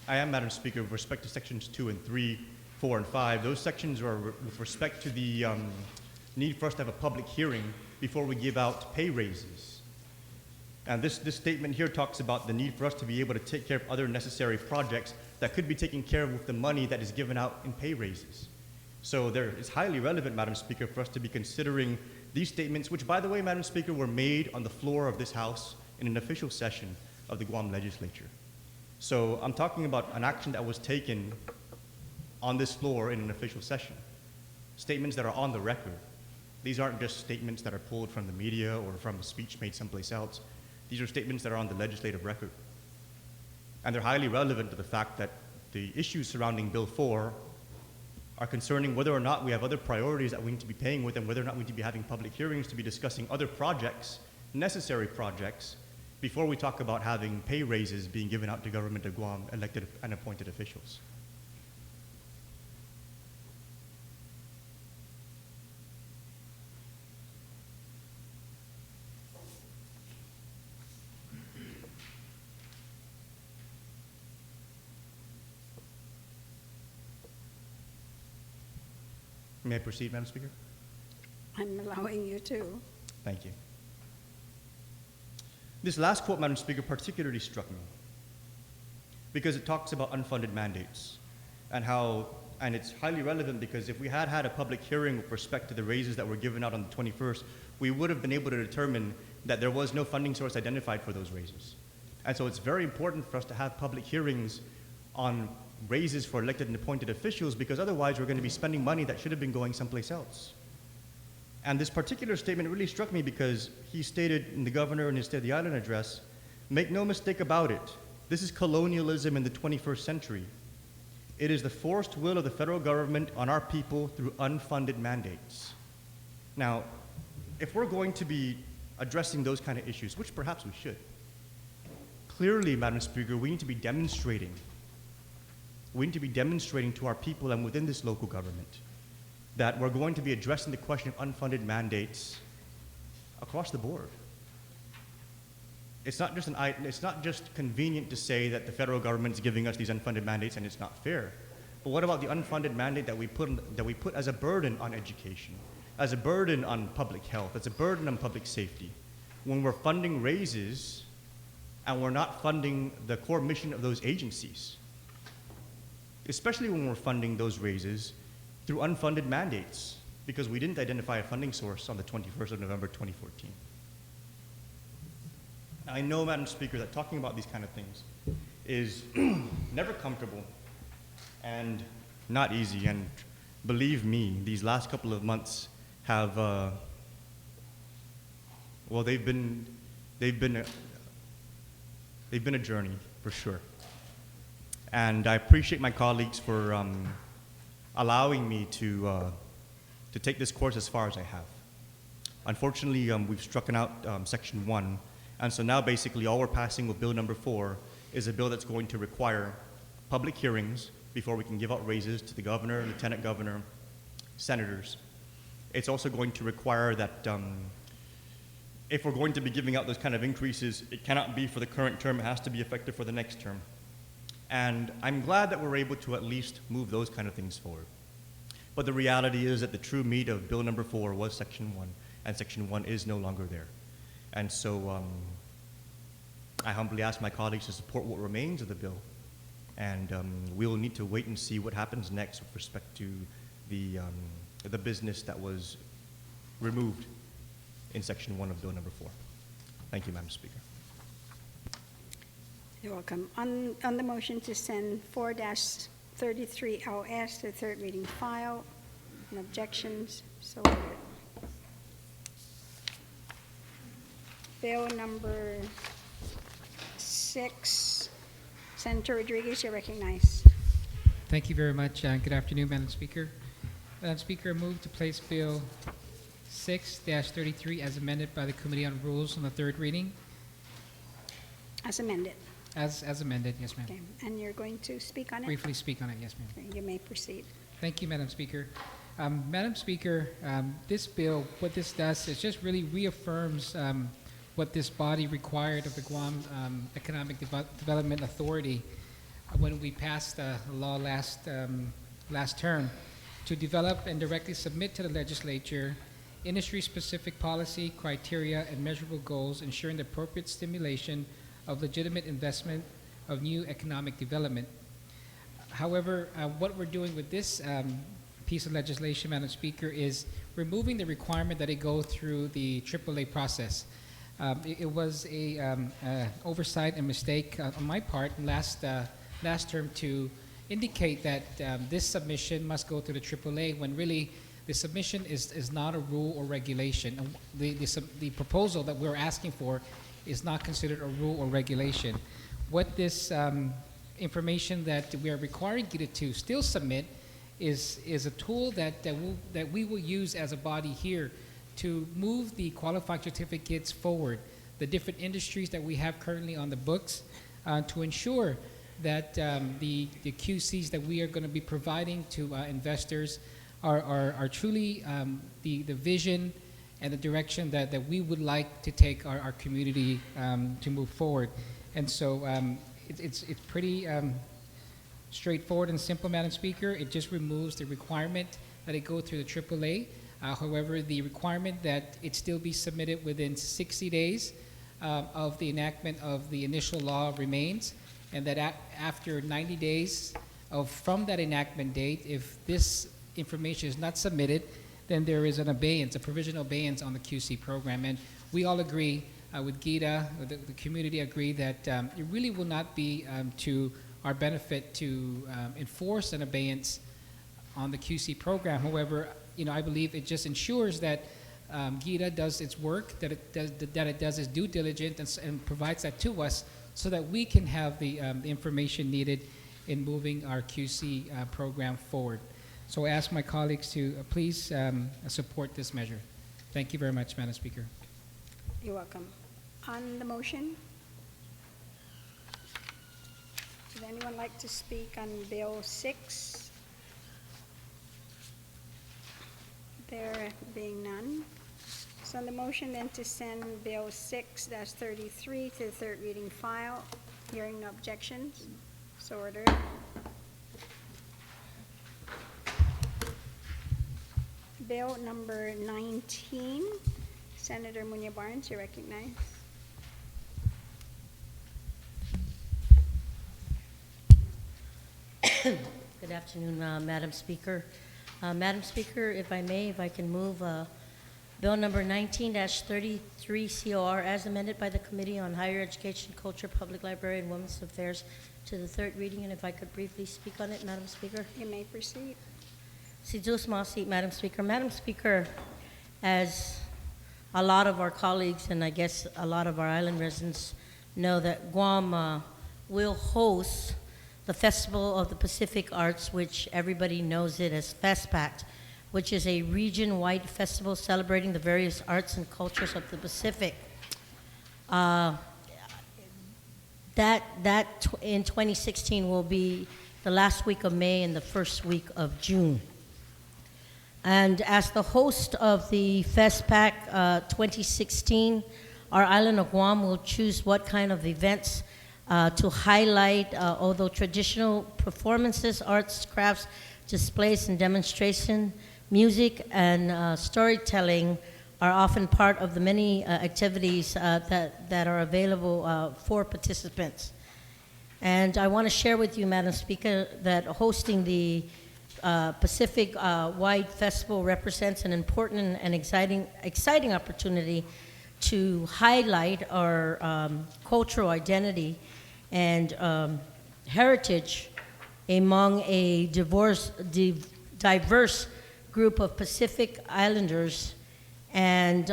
I am, Madam Speaker, with respect to sections 2 and 3, 4 and 5. Those sections are with respect to the need for us to have a public hearing before we give out pay raises. And this statement here talks about the need for us to be able to take care of other necessary projects that could be taken care of with the money that is given out in pay raises. So it's highly relevant, Madam Speaker, for us to be considering these statements, which, by the way, Madam Speaker, were made on the floor of this House in an official session of the Guam Legislature. So I'm talking about an action that was taken on this floor in an official session. Statements that are on the record. These aren't just statements that are pulled from the media or from a speech made someplace else. These are statements that are on the legislative record. And they're highly relevant to the fact that the issues surrounding Bill 4 are concerning whether or not we have other priorities that we need to be paying with and whether or not we need to be having public hearings to be discussing other projects, necessary projects, before we talk about having pay raises being given out to government of Guam elected and appointed officials. May I proceed, Madam Speaker? I'm allowing you to. Thank you. This last quote, Madam Speaker, particularly struck me because it talks about unfunded mandates and it's highly relevant because if we had had a public hearing with respect to the raises that were given out on the 21st, we would have been able to determine that there was no funding source identified for those raises. And so it's very important for us to have public hearings on raises for elected and appointed officials because otherwise we're going to be spending money that should have been going someplace else. And this particular statement really struck me because he stated in the governor in his State of the Island address, make no mistake about it, this is colonialism in the 21st century. It is the forced will of the federal government on our people through unfunded mandates. Now, if we're going to be addressing those kind of issues, which perhaps we should, clearly, Madam Speaker, we need to be demonstrating to our people and within this local government that we're going to be addressing the question of unfunded mandates across the board. It's not just convenient to say that the federal government is giving us these unfunded mandates and it's not fair. But what about the unfunded mandate that we put as a burden on education, as a burden on public health, as a burden on public safety, when we're funding raises and we're not funding the core mission of those agencies? Especially when we're funding those raises through unfunded mandates, because we didn't identify a funding source on the 21st of November 2014. I know, Madam Speaker, that talking about these kind of things is never comfortable and not easy, and believe me, these last couple of months have, they've been a journey, for sure. And I appreciate my colleagues for allowing me to take this course as far as I have. Unfortunately, we've struck out Section 1, and so now basically all we're passing with Bill number 4 is a bill that's going to require public hearings before we can give out raises to the governor, lieutenant governor, senators. It's also going to require that if we're going to be giving out those kind of increases, it cannot be for the current term, it has to be effective for the next term. And I'm glad that we're able to at least move those kind of things forward. But the reality is that the true meat of Bill number 4 was Section 1, and Section 1 is no longer there. And so I humbly ask my colleagues to support what remains of the bill. And we'll need to wait and see what happens next with respect to the business that was removed in Section 1 of Bill number 4. Thank you, Madam Speaker. You're welcome. On the motion to send 4-33 LS to third reading file, and objections, so ordered. Bill number 6. Senator Rodriguez, you're recognized. Thank you very much. Good afternoon, Madam Speaker. Madam Speaker, I move to place Bill 6-33 as amended by the Committee on Rules on the third reading. As amended. As amended, yes, ma'am. Okay. And you're going to speak on it? Briefly speak on it, yes, ma'am. Okay, you may proceed. Thank you, Madam Speaker. Madam Speaker, this bill, what this does is just really reaffirms what this body required of the Guam Economic Development Authority when we passed the law last term to develop and directly submit to the legislature industry-specific policy, criteria, and measurable goals ensuring the appropriate stimulation of legitimate investment of new economic development. However, what we're doing with this piece of legislation, Madam Speaker, is removing the requirement that it go through the AAA process. It was a oversight and mistake on my part last term to indicate that this submission must go through the AAA when really the submission is not a rule or regulation. The proposal that we're asking for is not considered a rule or regulation. What this information that we are requiring GITA to still submit is a tool that we will use as a body here to move the qualified certificates forward, the different industries that we have currently on the books, to ensure that the QCs that we are going to be providing to investors are truly the vision and the direction that we would like to take our community to move forward. And so it's pretty straightforward and simple, Madam Speaker. It just removes the requirement that it go through the AAA. However, the requirement that it still be submitted within 60 days of the enactment of the initial law remains, and that after 90 days from that enactment date, if this information is not submitted, then there is an abeyance, a provisional abeyance on the QC program. And we all agree with GITA, the community agree that it really will not be to our benefit to enforce an abeyance on the QC program. However, I believe it just ensures that GITA does its work, that it does its due diligence and provides that to us so that we can have the information needed in moving our QC program forward. So I ask my colleagues to please support this measure. Thank you very much, Madam Speaker. You're welcome. On the motion, would anyone like to speak on Bill 6? There being none. So on the motion then to send Bill 6-33 to the third reading file, hearing no objections, so ordered. Bill number 19, Senator Muñoz Barnes, you're recognized. Good afternoon, Madam Speaker. Madam Speaker, if I can move Bill number 19-33 COR as amended by the Committee on Higher Education, Culture, Public Library, and Women's Affairs to the third reading, and if I could briefly speak on it, Madam Speaker. You may proceed. Small seat, Madam Speaker. Madam Speaker, as a lot of our colleagues and I guess a lot of our island residents know, that Guam will host the Festival of the Pacific Arts, which everybody knows it as FESPAC, which is a region-wide festival celebrating the various arts and cultures of the Pacific. That in 2016 will be the last week of May and the first week of June. And as the host of the FESPAC 2016, our island of Guam will choose what kind of events to highlight, although traditional performances, arts, crafts, displays, and demonstration, music, and storytelling are often part of the many activities that are available for participants. And I want to share with you, Madam Speaker, that hosting the Pacific-wide festival represents an important and exciting opportunity to highlight our cultural identity and heritage among a diverse group of Pacific Islanders. And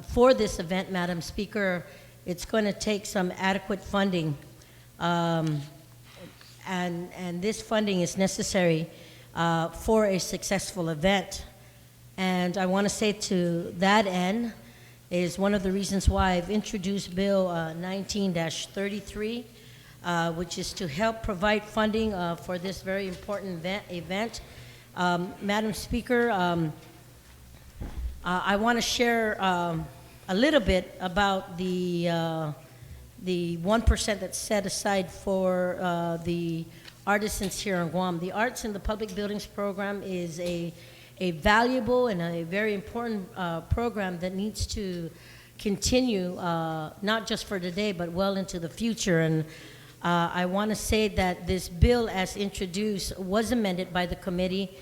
for this event, Madam Speaker, it's going to take some adequate funding Um, and this funding is necessary for a successful event. And I want to say to that end is one of the reasons why I've introduced Bill 19-33, which is to help provide funding for this very important event. Madam Speaker, I want to share a little bit about the 1% that's set aside for the artisans here in Guam. The Arts in the Public Buildings Program is a valuable and a very important program that needs to continue, not just for today, but well into the future. And I want to say that this bill, as introduced, was amended by the committee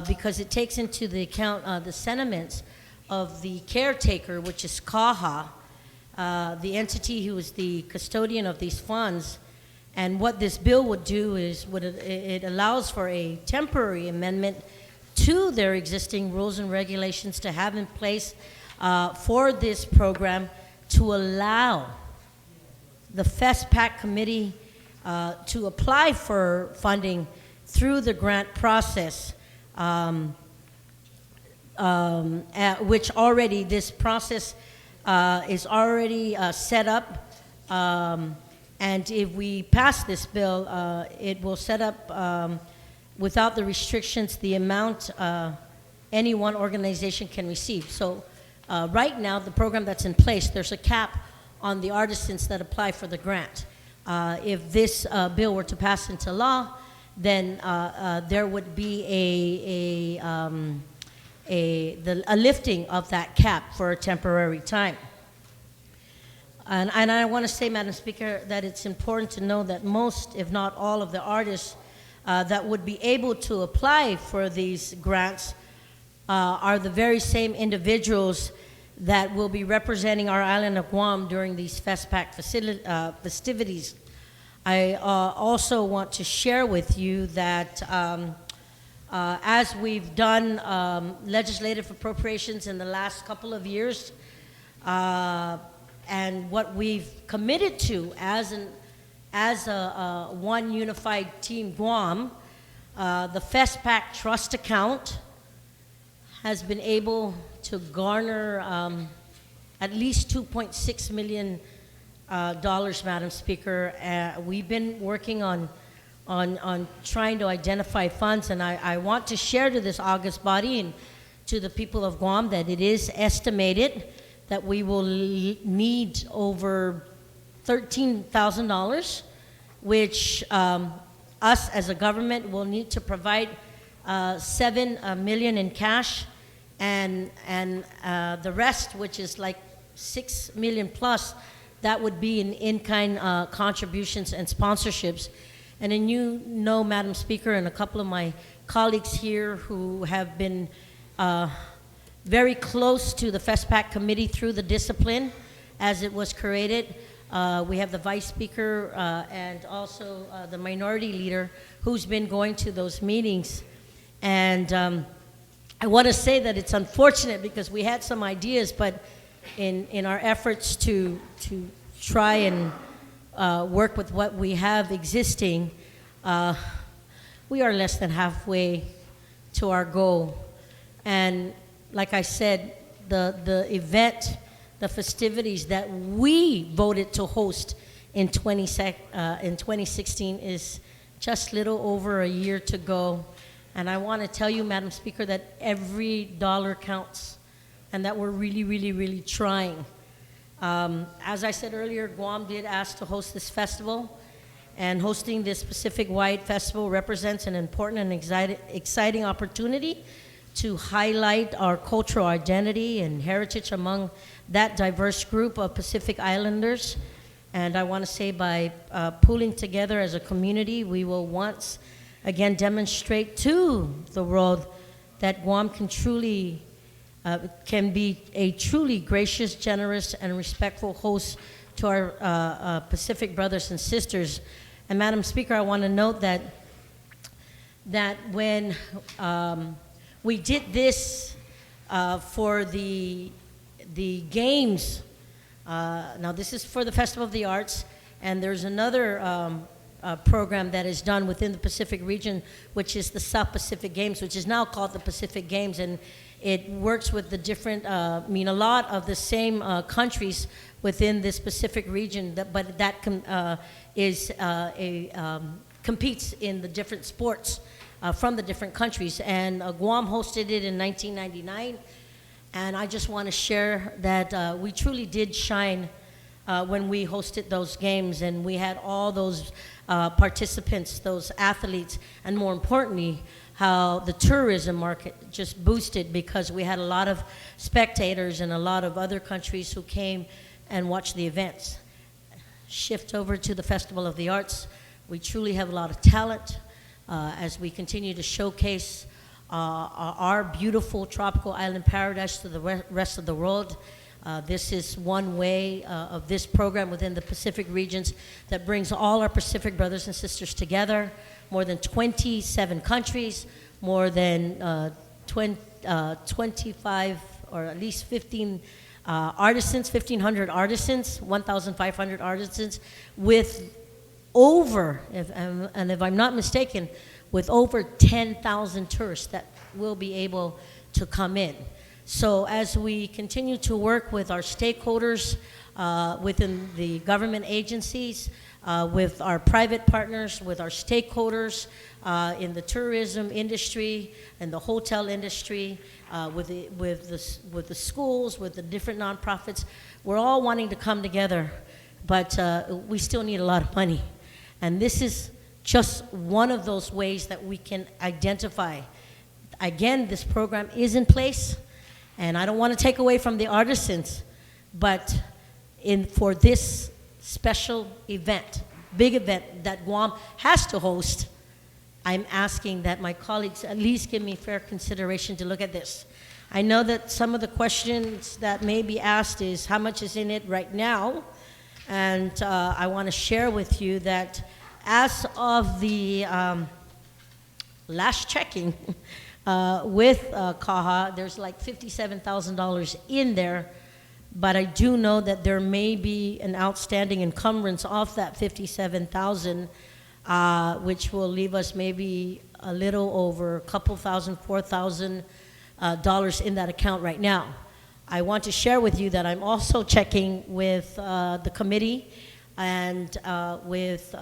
because it takes into the account the sentiments of the caretaker, which is CAHA, the entity who is the custodian of these funds. And what this bill would do is it allows for a temporary amendment to their existing rules and regulations to have in place for this program to allow the FESPAC committee to apply for funding through the grant process, which already this process is already set up. And if we pass this bill, it will set up without the restrictions the amount any one organization can receive. So right now, the program that's in place, there's a cap on the artisans that apply for the grant. If this bill were to pass into law, then there would be a lifting of that cap for a temporary time. And I want to say, Madam Speaker, that it's important to know that most, if not all, of the artists that would be able to apply for these grants are the very same individuals that will be representing our island of Guam during these FESPAC festivities. I also want to share with you that as we've done legislative appropriations in the last couple of years, and what we've committed to as a one unified team Guam, the FESPAC trust account has been able to garner at least $2.6 million, Madam Speaker. We've been working on trying to identify funds, and I want to share to this august body and to the people of Guam that it is estimated that we will need over $13,000, which us as a government will need to provide $7 million in cash, and the rest, which is like $6 million plus, that would be in-kind contributions and sponsorships. And then you know, Madam Speaker, and a couple of my colleagues here who have been very close to the FESPAC committee through the discipline as it was created. We have the Vice Speaker and also the Minority Leader who's been going to those meetings. And I want to say that it's unfortunate because we had some ideas, but in our efforts to try and work with what we have existing, we are less than halfway to our goal. And like I said, the event, the festivities that we voted to host in 2016 is just little over a year to go. And I want to tell you, Madam Speaker, that every dollar counts and that we're really, really, really trying. As I said earlier, Guam did ask to host this festival, and hosting this Pacific-wide festival represents an important and exciting opportunity to highlight our cultural identity and heritage among that diverse group of Pacific Islanders. And I want to say by pooling together as a community, we will once again demonstrate to the world that Guam can be a truly gracious, generous, and respectful host to our Pacific brothers and sisters. And Madam Speaker, I want to note that when we did this for the games, now this is for the Festival of the Arts, And there's another program that is done within the Pacific region, which is the South Pacific Games, which is now called the Pacific Games. And it works with the different, a lot of the same countries within this Pacific region, but that competes in the different sports from the different countries. And Guam hosted it in 1999. And I just want to share that we truly did shine when we hosted those games, and we had all those participants, those athletes, and more importantly, how the tourism market just boosted because we had a lot of spectators and a lot of other countries who came and watched the events. Shift over to the Festival of the Arts. We truly have a lot of talent as we continue to showcase our beautiful tropical island paradise to the rest of the world. This is one way of this program within the Pacific regions that brings all our Pacific brothers and sisters together. More than 27 countries, more than 25 or at least 15 artisans, 1,500 artisans, 1,500 artisans with over, if I'm not mistaken, with over 10,000 tourists that will be able to come in. So as we continue to work with our stakeholders within the government agencies, with our private partners, with our stakeholders in the tourism industry and the hotel industry, with the schools, with the different nonprofits, we're all wanting to come together, but we still need a lot of money. And this is just one of those ways that we can identify. Again, this program is in place, and I don't want to take away from the artisans, but for this special event, big event that Guam has to host, I'm asking that my colleagues at least give me fair consideration to look at this. I know that some of the questions that may be asked is how much is in it right now, and I want to share with you that as of the last checking with CAHA, there's like $57,000 in there. But I do know that there may be an outstanding encumbrance off that $57,000, which will leave us maybe a little over a couple thousand, $4,000 in that account right now. I want to share with you that I'm also checking with the committee and with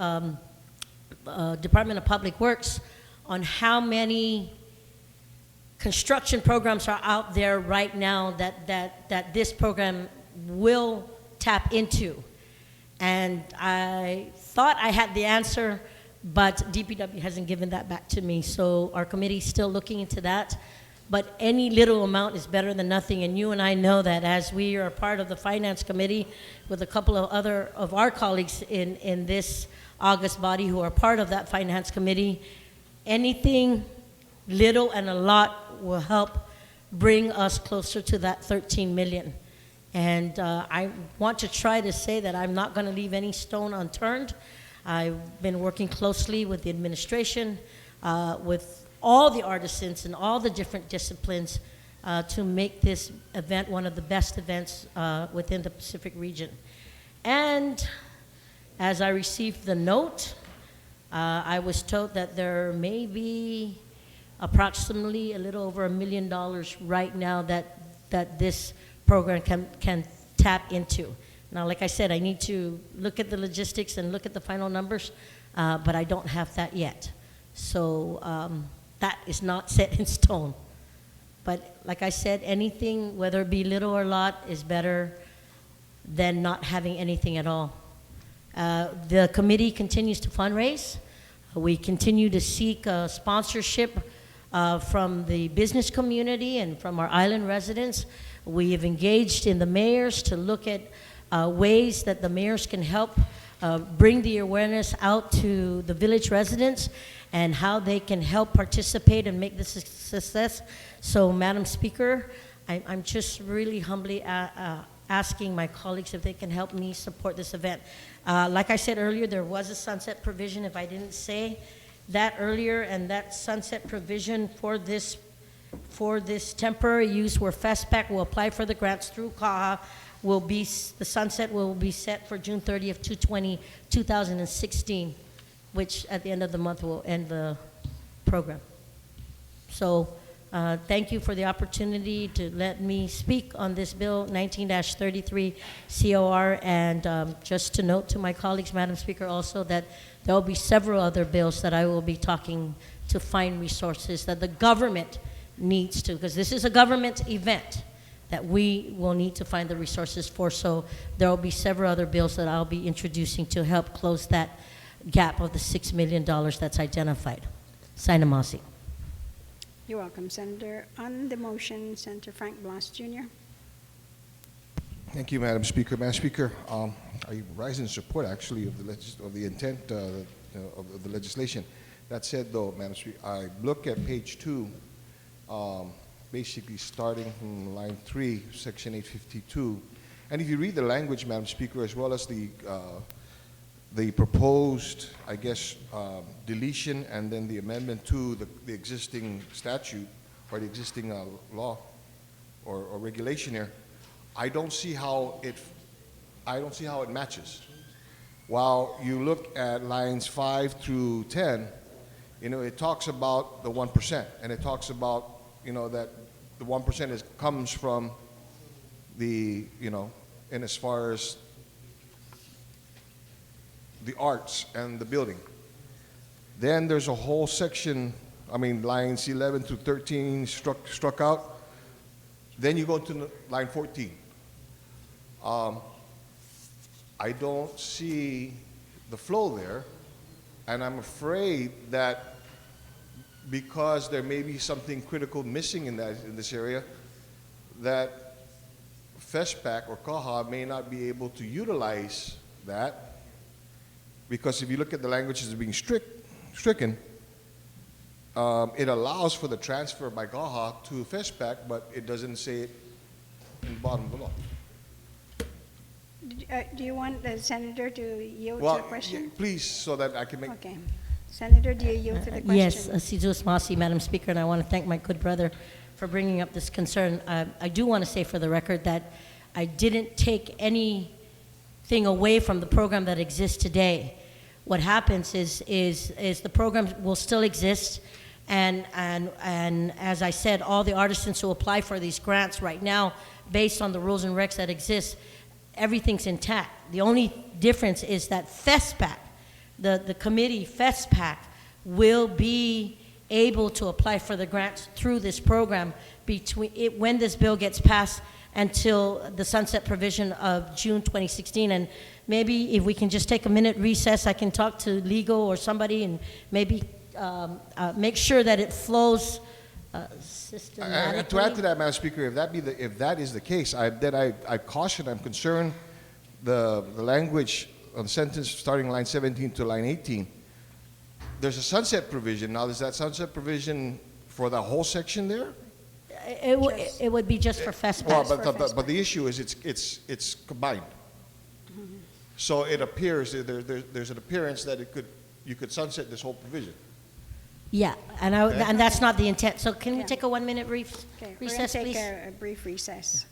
Department of Public Works on how many construction programs are out there right now that this program will tap into. And I thought I had the answer, but DPW hasn't given that back to me. So our committee is still looking into that. But any little amount is better than nothing. And you and I know that as we are part of the Finance Committee with a couple of other of our colleagues in this August body who are part of that Finance Committee, anything little and a lot will help bring us closer to that 13 million. And I want to try to say that I'm not going to leave any stone unturned. I've been working closely with the administration, with all the artisans and all the different disciplines to make this event one of the best events within the Pacific region. And as I received the note, I was told that there may be approximately a little over $1 million right now that this program can tap into. Now, like I said, I need to look at the logistics and look at the final numbers, but I don't have that yet. So that is not set in stone. But like I said, anything, whether it be little or a lot, is better than not having anything at all. The committee continues to fundraise. We continue to seek sponsorship from the business community and from our island residents. We have engaged in the mayors to look at ways that the mayors can help bring the awareness out to the village residents and how they can help participate and make this a success. So, Madam Speaker, I'm just really humbly asking my colleagues if they can help me support this event. Like I said earlier, there was a sunset provision, if I didn't say that earlier, and that sunset provision for this for this temporary use where FESPAC will apply for the grants through CAHA will be, the sunset will be set for June 30th, 2016, which at the end of the month will end the program. So thank you for the opportunity to let me speak on this bill 19-33 COR, and just to note to my colleagues, Madam Speaker, also that there will be several other bills that I will be talking to find resources that the government needs to, because this is a government event that we will need to find the resources for. So there will be several other bills that I'll be introducing to help close that gap of the $6 million that's identified. Sinamasi. You're welcome, Senator. On the motion, Senator Frank Blas Jr. Thank you, Madam Speaker. Madam Speaker, I rise in support, actually, of the intent of the legislation. That said, though, Madam Speaker, I look at page 2, basically starting from line 3, section 852, and if you read the language, Madam Speaker, as well as the proposed, I guess, deletion and then the amendment to the existing statute or the existing law or regulation here, I don't see how it matches. While you look at lines 5 through 10, you know, it talks about the 1%, and it talks about, you know, that the 1% comes from the, you know, and as far as the arts and the building. Then there's a whole section, I mean, lines 11 to 13 struck out. Then you go to line 14. I don't see the flow there, and I'm afraid that because there may be something critical missing in this area, that FESPAC or CAHA may not be able to utilize that, because if you look at the languages being stricken, it allows for the transfer by CAHA to FESPAC, but it doesn't say it in the bottom of the law. Do you want the senator to yield to Well, the question? please, so that I can make. Okay. Senator, do you yield to the question? Yes, Asidus Masi, Madam Speaker, and I want to thank my good brother for bringing up this concern. I do want to say for the record that I didn't take anything away from the program that exists today. What happens is the program will still exist, and as I said, all the artisans who apply for these grants right now, based on the rules and regs that exist, everything's intact. The only difference is that FESPAC, the committee FESPAC, will be able to apply for the grants through this program when this bill gets passed until the sunset provision of June 2016. And maybe if we can just take a minute recess, I can talk to legal or somebody and maybe make sure that it flows systematically. To add to that, Madam Speaker, if that is the case, I caution, I'm concerned the language on the sentence starting line 17 to line 18. There's a sunset provision. Now, is that sunset provision for the whole section there? It would be just for FESPAC. Well, but the issue is it's combined. Mm-hmm. So it appears there's an appearance that you could sunset this whole provision. Yeah, and that's not the intent. So can we take a 1 minute recess, Okay, we're going to take please? a brief recess.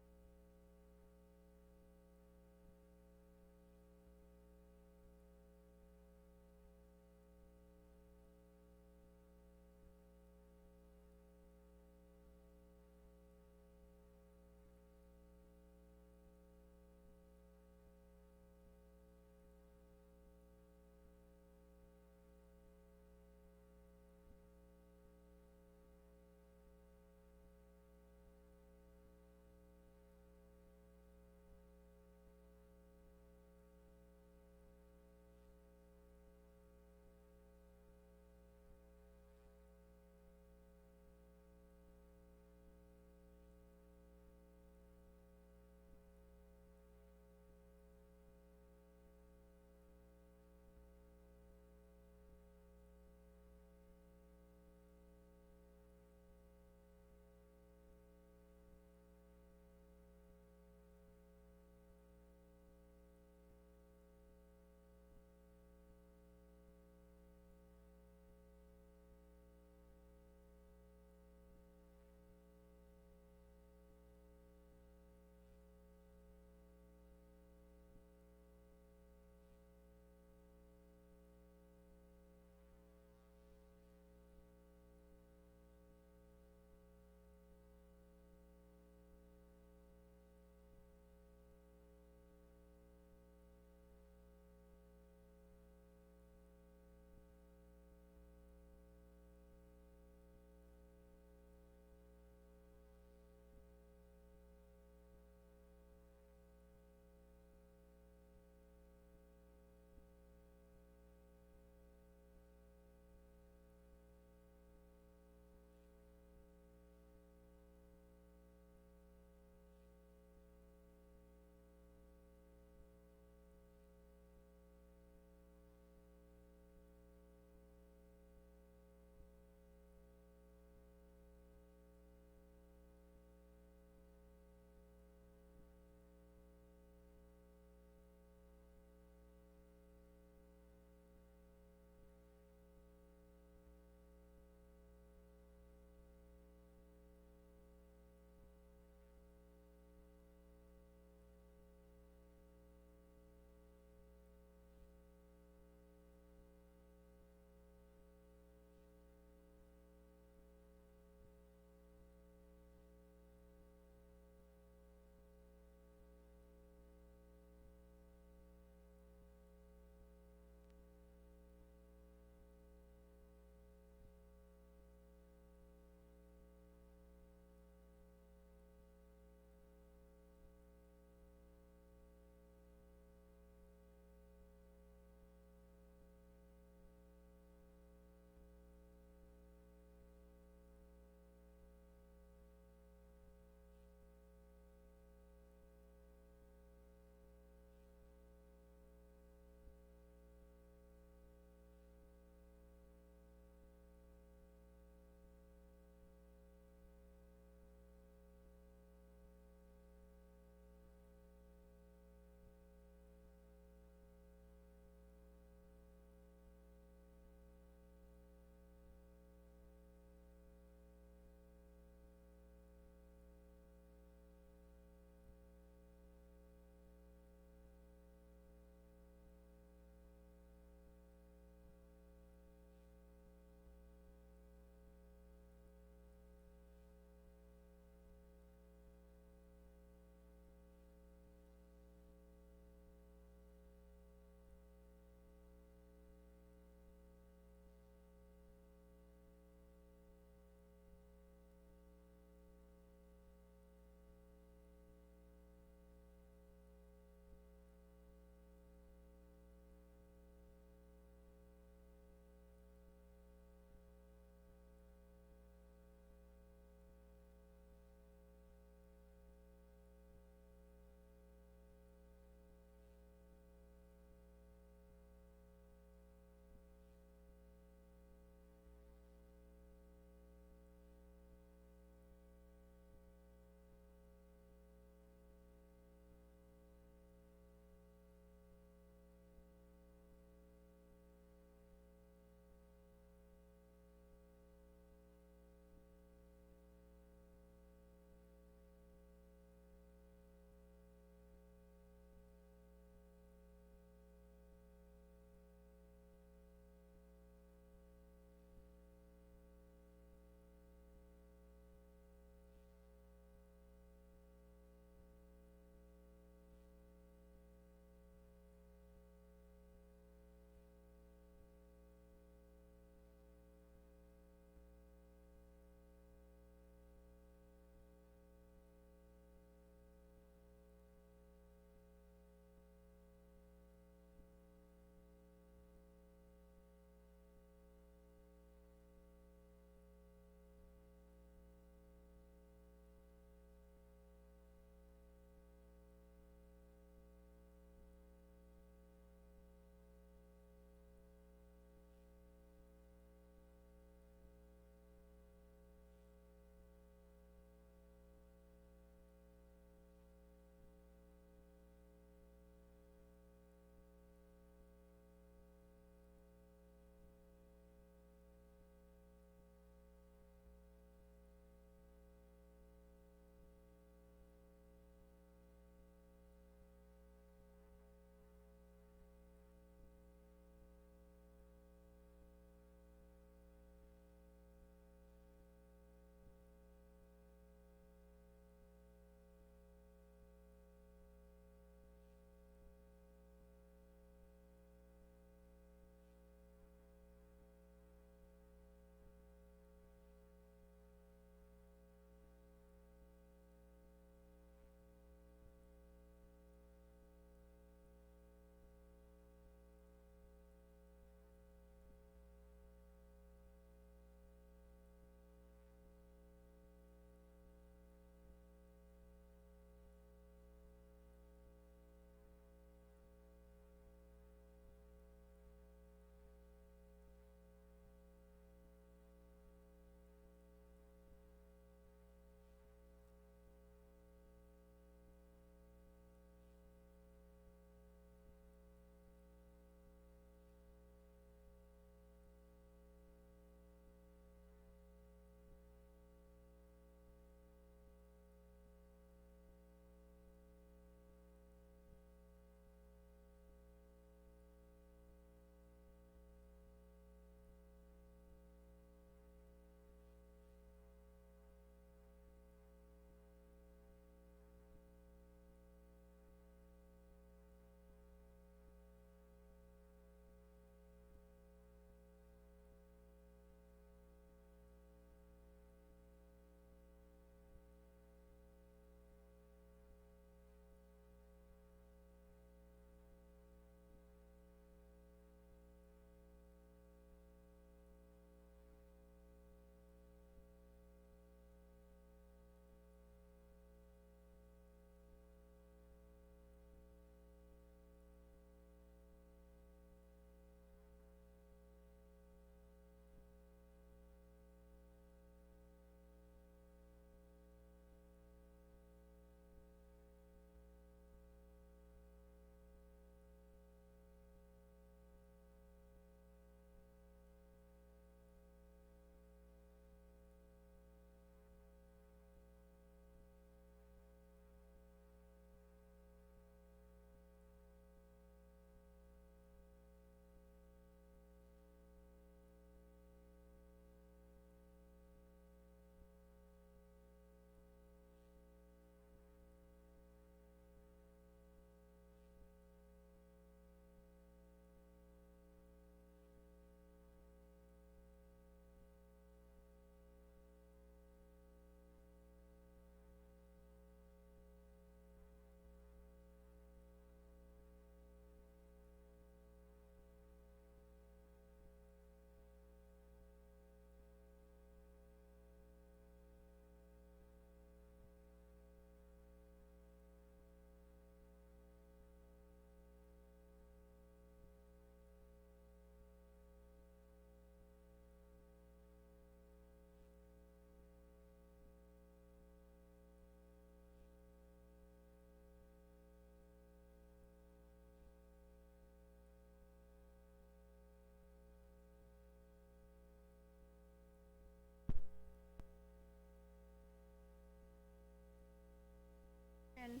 motion.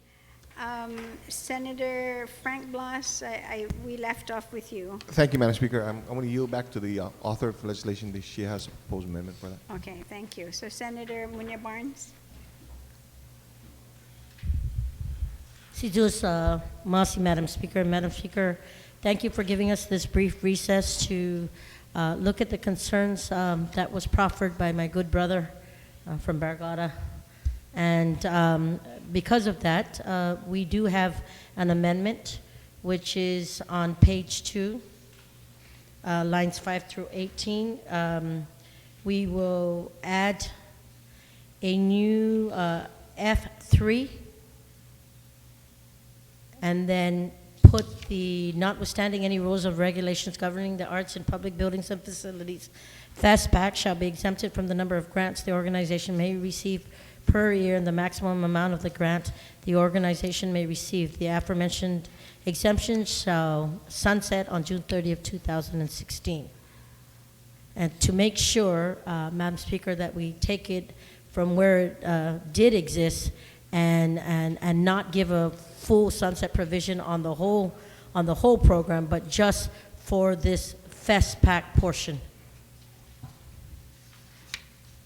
Senator Frank Blas, we left off with you. Thank you, Madam Speaker. I'm going to yield back to the author of legislation. She has a proposed amendment for that. Okay, thank you. So Senator Munya Barnes? Si Diyos, Masi, Madam Speaker. Madam Speaker, thank you for giving us this brief recess to look at the concerns that was proffered by my good brother from Bargata. And because of that, we do have an amendment, which is on page 2, lines 5 through 18. We will add a new F3, and then put the notwithstanding any rules of regulations governing the arts in public buildings and facilities, FASTPAC shall be exempted from the number of grants the organization may receive per year and the maximum amount of the grant the organization may receive. The aforementioned exemptions shall sunset on June 30th, 2016. And to make sure, Madam Speaker, that we take it from where it did exist and not give a full sunset provision on the whole program, but just for this FESPAC portion.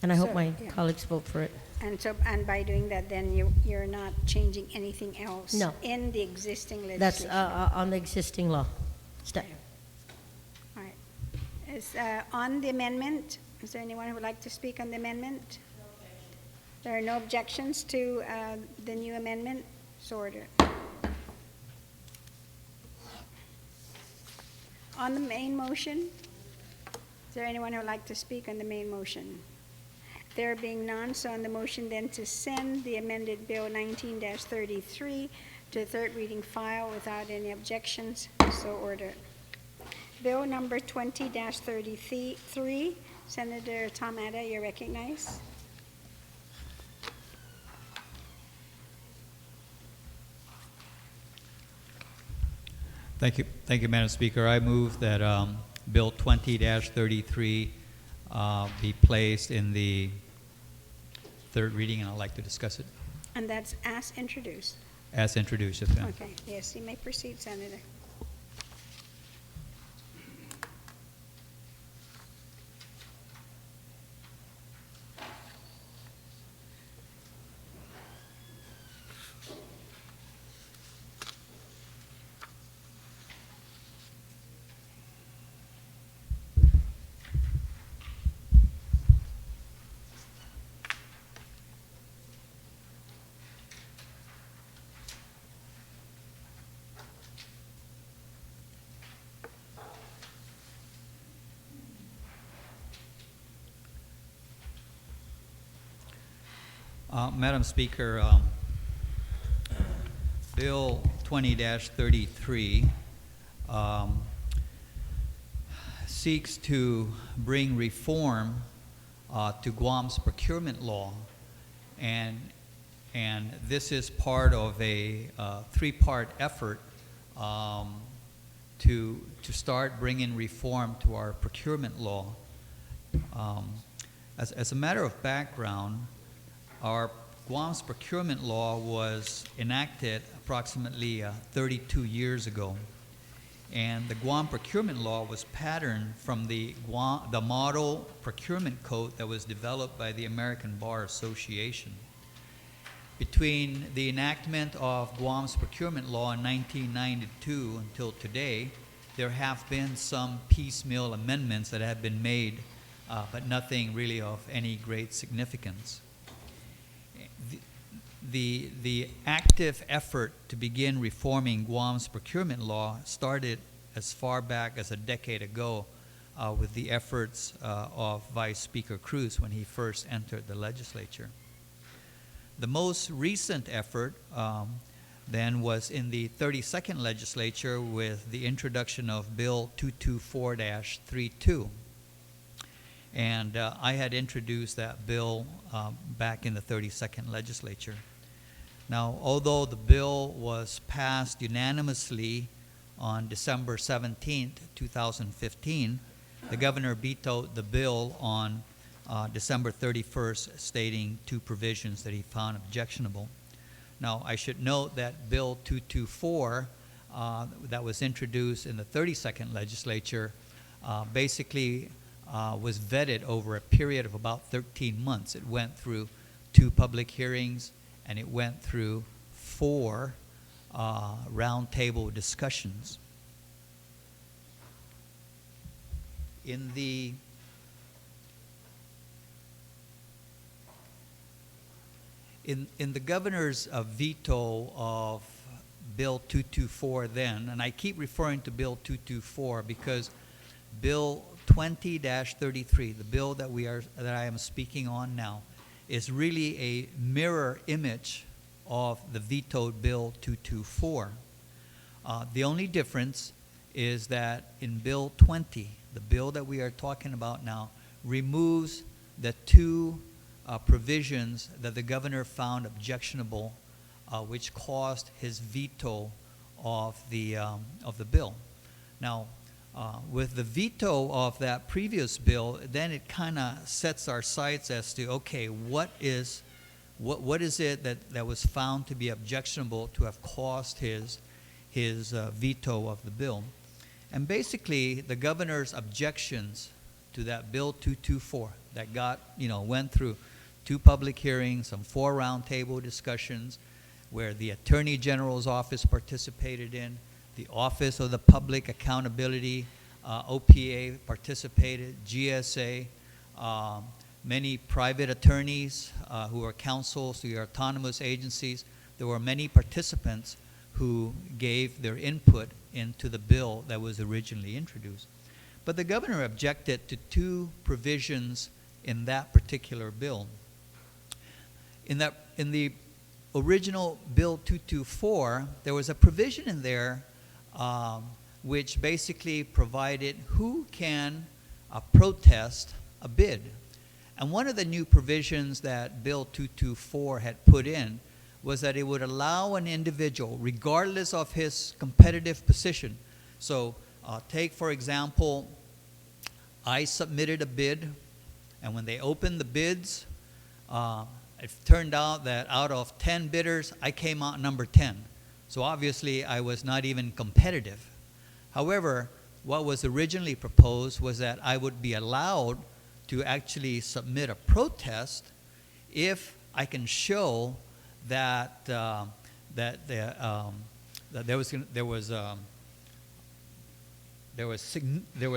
And I hope my colleagues vote for it. And by doing that, then you're not changing anything else No. in the existing That's legislation? on the existing law. All right. Is, on the amendment, is there anyone who would like to speak on the amendment? There are no objections to the new amendment? So ordered. On the main motion, is there anyone who would like to speak on the main motion? There being none, so on the motion then to send the amended Bill 19-33 to third reading file without any objections, so ordered. Bill number 20-33, Senator Tom Atta, you're recognized. Thank you, Madam Speaker. I move that Bill 20-33 be placed in the third reading, and I'd like to discuss it And that's as introduced. as introduced. Yes, ma'am. Okay, yes, you may proceed, Senator. Madam Speaker, Bill 20-33 seeks to bring reform to Guam's procurement law, and this is part of a three-part effort to start bringing reform to our procurement law. As a matter of background, our Guam's procurement law was enacted approximately 32 years ago, and the Guam Procurement Law was patterned from the model procurement code that was developed by the American Bar Association. Between the enactment of Guam's procurement law in 1992 until today, there have been some piecemeal amendments that have been made, but nothing really of any great significance. The active effort to begin reforming Guam's procurement law started as far back as a decade ago with the efforts of Vice Speaker Cruz when he first entered the legislature. The most recent effort then was in the 32nd legislature with the introduction of Bill 224-32. And I had introduced that bill back in the 32nd legislature. Now, although the bill was passed unanimously on December 17th, 2015, the governor vetoed the bill on December 31st, stating two provisions that he found objectionable. Now, I should note that Bill 224 that was introduced in the 32nd legislature basically was vetted over a period of about 13 months. It went through 2 public hearings, and it went through 4 roundtable discussions. In the governor's veto of Bill 224 then, and I keep referring to Bill 224 because Bill 20-33, the bill that I am speaking on now, is really a mirror image of the vetoed Bill 224. The only difference is that in Bill 20, the bill that we are talking about now, removes the 2 provisions that the governor found objectionable, which caused his veto of the bill. Now, with the veto of that previous bill, then it kind of sets our sights as to, okay, what is it that was found to be objectionable to have caused his veto of the bill? And basically, the governor's objections to that Bill 224 that went through 2 public hearings, some 4 roundtable discussions, where the Attorney General's office participated in, the Office of the Public Accountability, OPA participated, GSA, many private attorneys who are counsels to the autonomous agencies. There were many participants who gave their input into the bill that was originally introduced. But the governor objected to 2 provisions in that particular bill. In the original Bill 224, there was a provision in there which basically provided who can protest a bid. And one of the new provisions that Bill 224 had put in was that it would allow an individual, regardless of his competitive position. So take, for example, I submitted a bid, and when they opened the bids, it turned out that out of 10 bidders, I came out number 10. So obviously, I was not even competitive. However, what was originally proposed was that I would be allowed to actually submit a protest if I can show that there was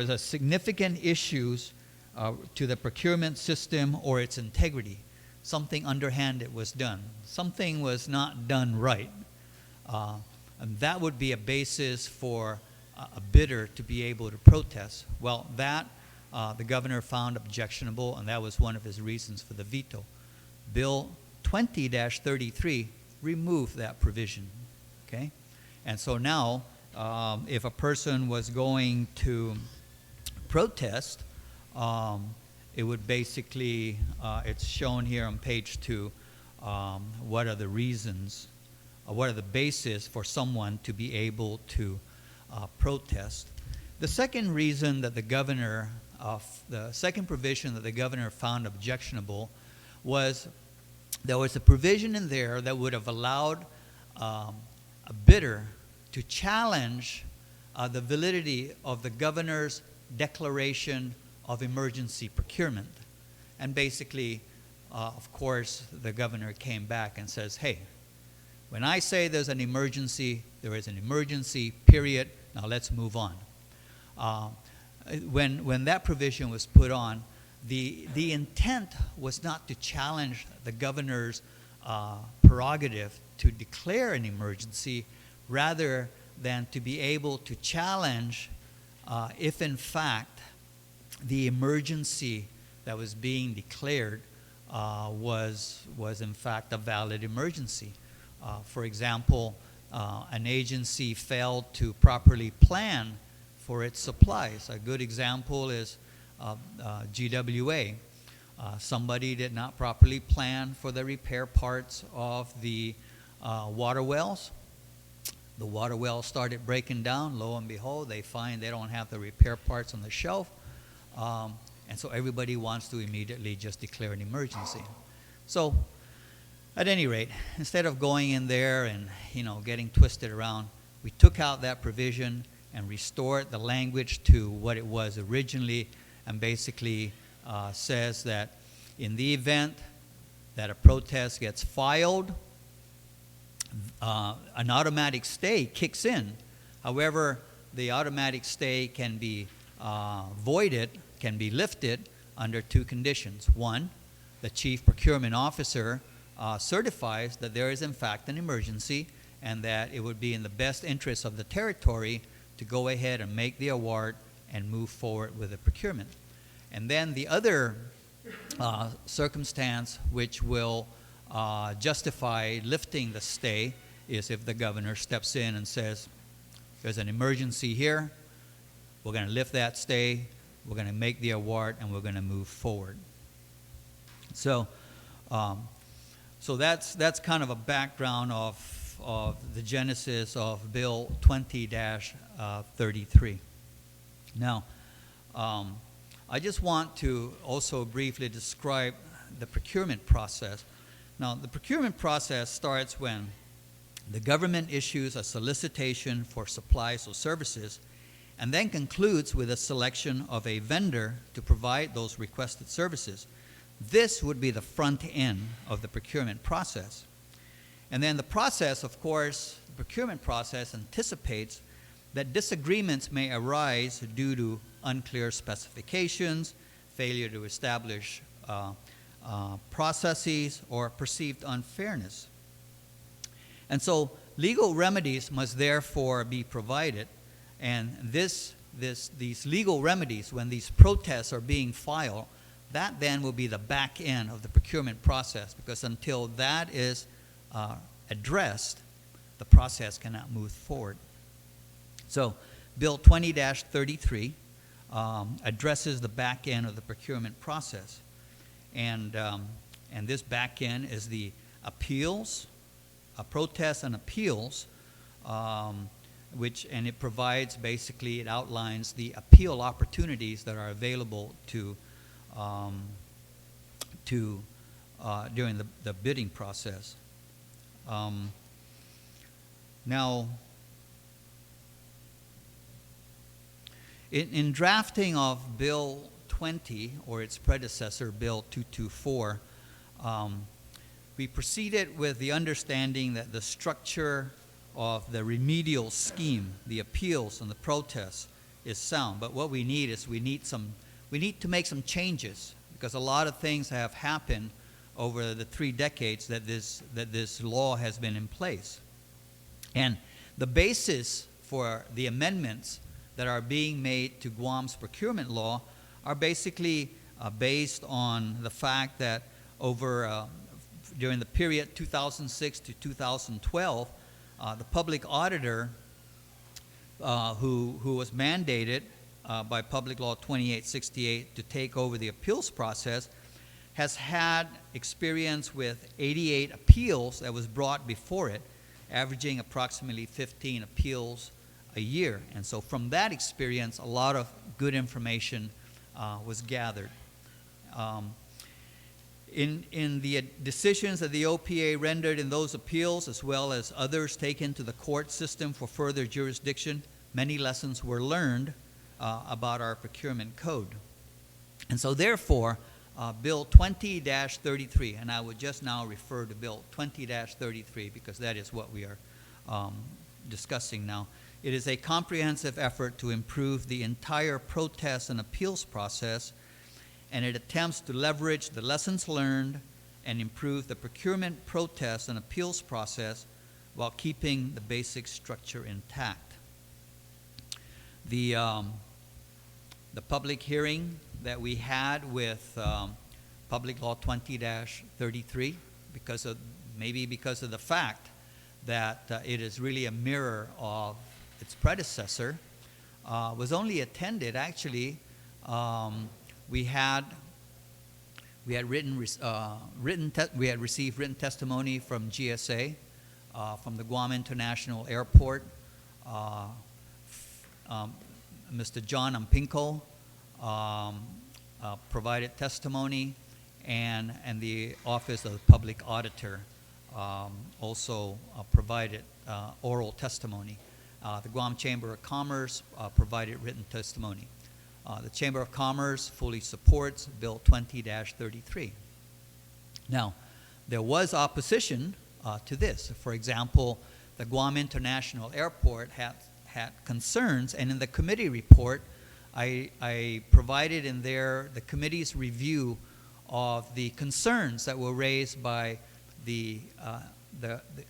a significant issues to the procurement system or its integrity. Something underhanded was done. Something was not done right. And that would be a basis for a bidder to be able to protest. Well, that the governor found objectionable, and that was one of his reasons for the veto. Bill 20-33 removed that provision, okay? And so now, if a person was going to protest, it would basically, it's shown here on page 2, what are the reasons, what are the basis for someone to be able to protest. The second reason that the governor, the second provision that the governor found objectionable was there was a provision in there that would have allowed a bidder to challenge the validity of the governor's declaration of emergency procurement. And basically, of course, the governor came back and says, hey, when I say there's an emergency, there is an emergency, period. Now let's move on. When that provision was put on, the intent was not to challenge the governor's prerogative to declare an emergency, rather than to be able to challenge if in fact the emergency that was being declared was in fact a valid emergency. For example, an agency failed to properly plan for its supplies. A good example is GWA. Somebody did not properly plan for the repair parts of the water wells. The water wells started breaking down. Lo and behold, they find they don't have the repair parts on the shelf. And so everybody wants to immediately just declare an emergency. So At any rate, instead of going in there and getting twisted around, we took out that provision and restored the language to what it was originally, and basically says that in the event that a protest gets filed, an automatic stay kicks in. However, the automatic stay can be voided, can be lifted under two conditions. One, the chief procurement officer certifies that there is in fact an emergency and that it would be in the best interest of the territory to go ahead and make the award and move forward with the procurement. And then the other circumstance which will justify lifting the stay is if the governor steps in and says, there's an emergency here, we're going to lift that stay, we're going to make the award, and we're going to move forward. So that's kind of a background of the genesis of Bill 20-33. Now, I just want to also briefly describe the procurement process. Now, the procurement process starts when the government issues a solicitation for supplies or services and then concludes with a selection of a vendor to provide those requested services. This would be the front end of the procurement process. And then the process, of course, the procurement process anticipates that disagreements may arise due to unclear specifications, failure to establish processes, or perceived unfairness. And so legal remedies must therefore be provided, and these legal remedies, when these protests are being filed, that then will be the back end of the procurement process, because until that is addressed, the process cannot move forward. So Bill 20-33 addresses the back end of the procurement process. And this back end is the appeals, protests and appeals, and it provides, basically, it outlines the appeal opportunities that are available during the bidding process. Now, in drafting of Bill 20, or its predecessor, Bill 224, we proceeded with the understanding that the structure of the remedial scheme, the appeals and the protests, is sound. But what we need is we need to make some changes, because a lot of things have happened over the 3 decades that this law has been in place. And the basis for the amendments that are being made to Guam's procurement law are basically based on the fact that during the period 2006 to 2012, the public auditor, who was mandated by Public Law 2868 to take over the appeals process, has had experience with 88 appeals that was brought before it, averaging approximately 15 appeals a year. And so from that experience, a lot of good information was gathered. In the decisions that the OPA rendered in those appeals, as well as others taken to the court system for further jurisdiction, many lessons were learned about our procurement code. And so therefore, Bill 20-33, and I would just now refer to Bill 20-33 because that is what we are discussing now. It is a comprehensive effort to improve the entire protest and appeals process, and it attempts to leverage the lessons learned and improve the procurement, protest, and appeals process while keeping the basic structure intact. The public hearing that we had with Public Law 20-33, because of the fact that it is really a mirror of its predecessor, was only attended, actually. We had received written testimony from GSA, from the Guam International Airport, Mr. John Ampinko provided testimony, and the Office of the Public Auditor also provided oral testimony. The Guam Chamber of Commerce provided written testimony. The Chamber of Commerce fully supports Bill 20-33. Now, there was opposition to this. For example, the Guam International Airport had concerns, and in the committee report, I provided in there the committee's review of the concerns that were raised by the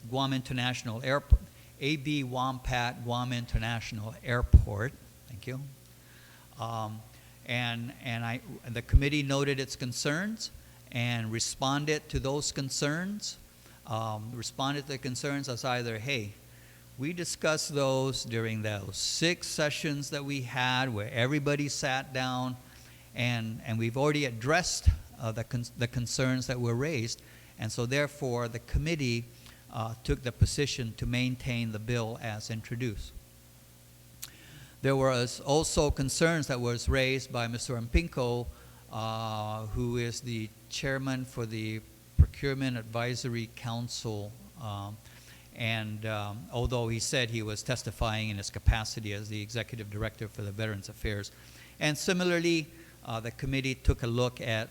Guam International Airport, AB Wampat Guam International Airport. Thank you. And the committee noted its concerns and responded to those concerns. Responded to the concerns as either, hey, we discussed those during those 6 sessions that we had where everybody sat down, and we've already addressed the concerns that were raised, and so therefore the committee took the position to maintain the bill as introduced. There was also concerns that was raised by Mr. Mpinko, who is the chairman for the Procurement Advisory Council, and although he said he was testifying in his capacity as the executive director for the Veterans Affairs. And similarly, the committee took a look at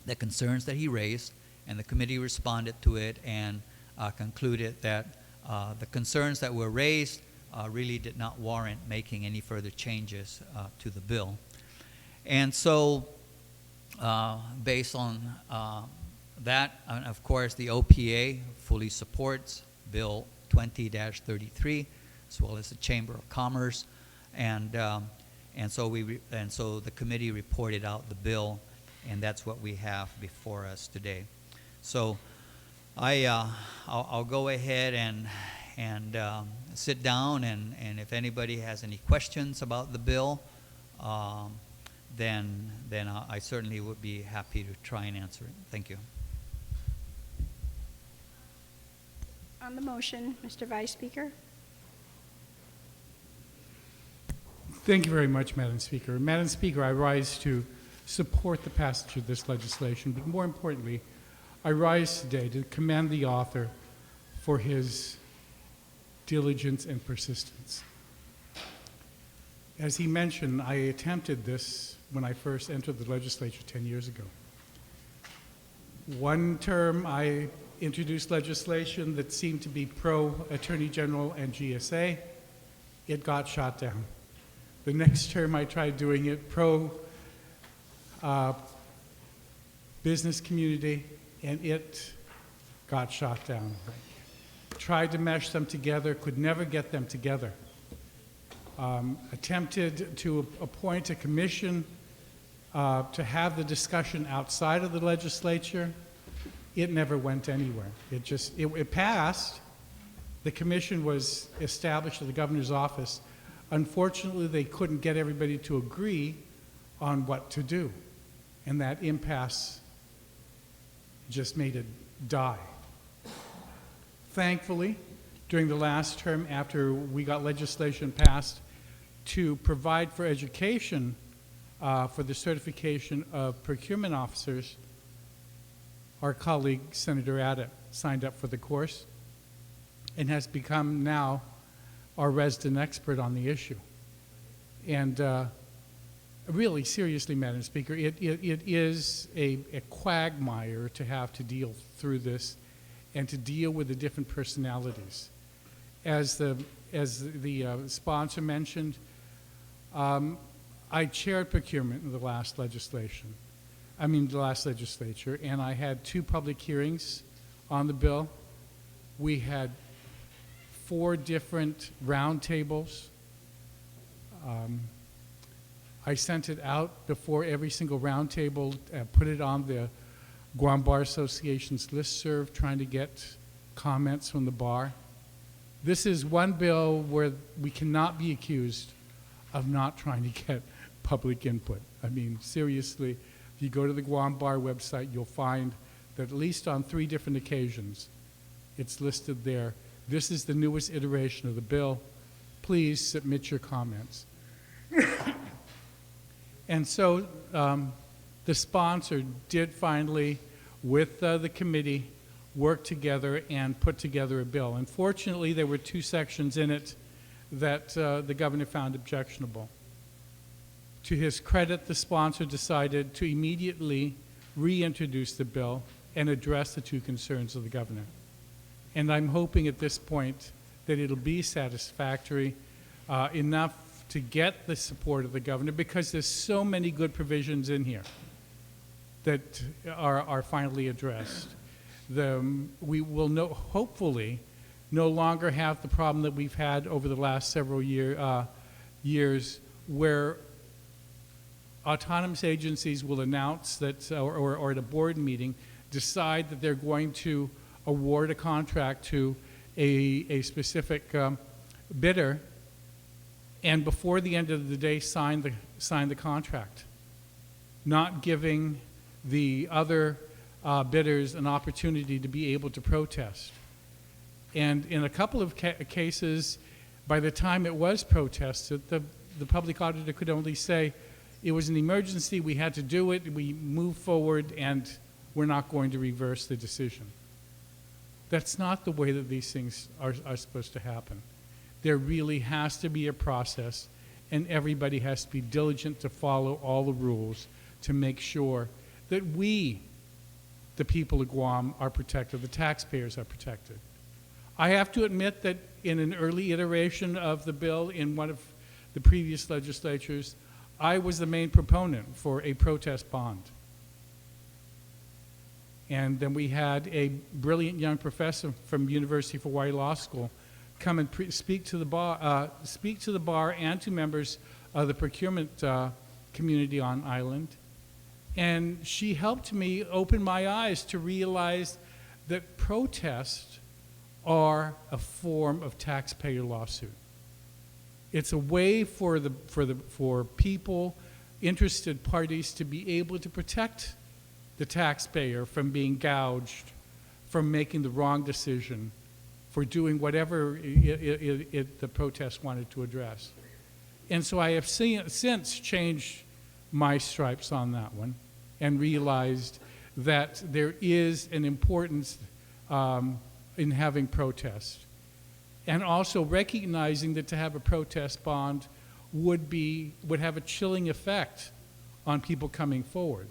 the concerns that he raised, and the committee responded to it and concluded that the concerns that were raised really did not warrant making any further changes to the bill. And so, based on that, and of course, the OPA fully supports Bill 20-33, as well as the Chamber of Commerce, and so the committee reported out the bill, and that's what we have before us today. So, I'll go ahead and sit down, and if anybody has any questions about the bill, then I certainly would be happy to try and answer it. Thank you. On the motion, Mr. Vice Speaker. Thank you very much, Madam Speaker. Madam Speaker, I rise to support the passage of this legislation, but more importantly, I rise today to commend the author for his diligence and persistence. As he mentioned, I attempted this when I first entered the legislature 10 years ago. One term, I introduced legislation that seemed to be pro-Attorney General and GSA. It got shot down. The next term, I tried doing it pro-business community, and it got shot down. Tried to mesh them together, could never get them together. Attempted to appoint a commission to have the discussion outside of the legislature. It never went anywhere. It passed. The commission was established at the governor's office. Unfortunately, they couldn't get everybody to agree on what to do. And that impasse just made it die. Thankfully, during the last term, after we got legislation passed to provide for education for the certification of procurement officers, our colleague, Senator Ed.D, signed up for the course and has become now our resident expert on the issue. And really, seriously, Madam Speaker, it is a quagmire to have to deal through this and to deal with the different personalities. As the sponsor mentioned, I chaired procurement in the last legislature, and I had 2 public hearings on the bill. We had 4 different roundtables. I sent it out before every single roundtable, put it on the Guam Bar Association's listserv, trying to get comments from the bar. This is one bill where we cannot be accused of not trying to get public input. I mean, seriously, if you go to the Guam Bar website, you'll find that at least on 3 different occasions, it's listed there. This is the newest iteration of the bill. Please submit your comments. And so the sponsor did finally, with the committee, work together and put together a bill. Unfortunately, there were two sections in it that the governor found objectionable. To his credit, the sponsor decided to immediately reintroduce the bill and address the two concerns of the governor. And I'm hoping at this point that it'll be satisfactory enough to get the support of the governor, because there's so many good provisions in here that are finally addressed. We will hopefully no longer have the problem that we've had over the last several years where autonomous agencies will announce that, or at a board meeting, decide that they're going to award a contract to a specific bidder, and before the end of the day sign the contract, not giving the other bidders an opportunity to be able to protest. And in a couple of cases, by the time it was protested, the public auditor could only say, it was an emergency, we had to do it, we moved forward, and we're not going to reverse the decision. That's not the way that these things are supposed to happen. There really has to be a process, and everybody has to be diligent to follow all the rules to make sure that we, the people of Guam, are protected, the taxpayers are protected. I have to admit that in an early iteration of the bill in one of the previous legislatures, I was the main proponent for a protest bond. And then we had a brilliant young professor from University of Hawaii Law School come and speak to the bar and to members of the procurement community on island. And she helped me open my eyes to realize that protests are a form of taxpayer lawsuit. It's a way for people, interested parties, to be able to protect the taxpayer from being gouged, from making the wrong decision, for doing whatever the protest wanted to address. And so I have since changed my stripes on that one and realized that there is an importance in having protest. And also recognizing that to have a protest bond would have a chilling effect on people coming forward.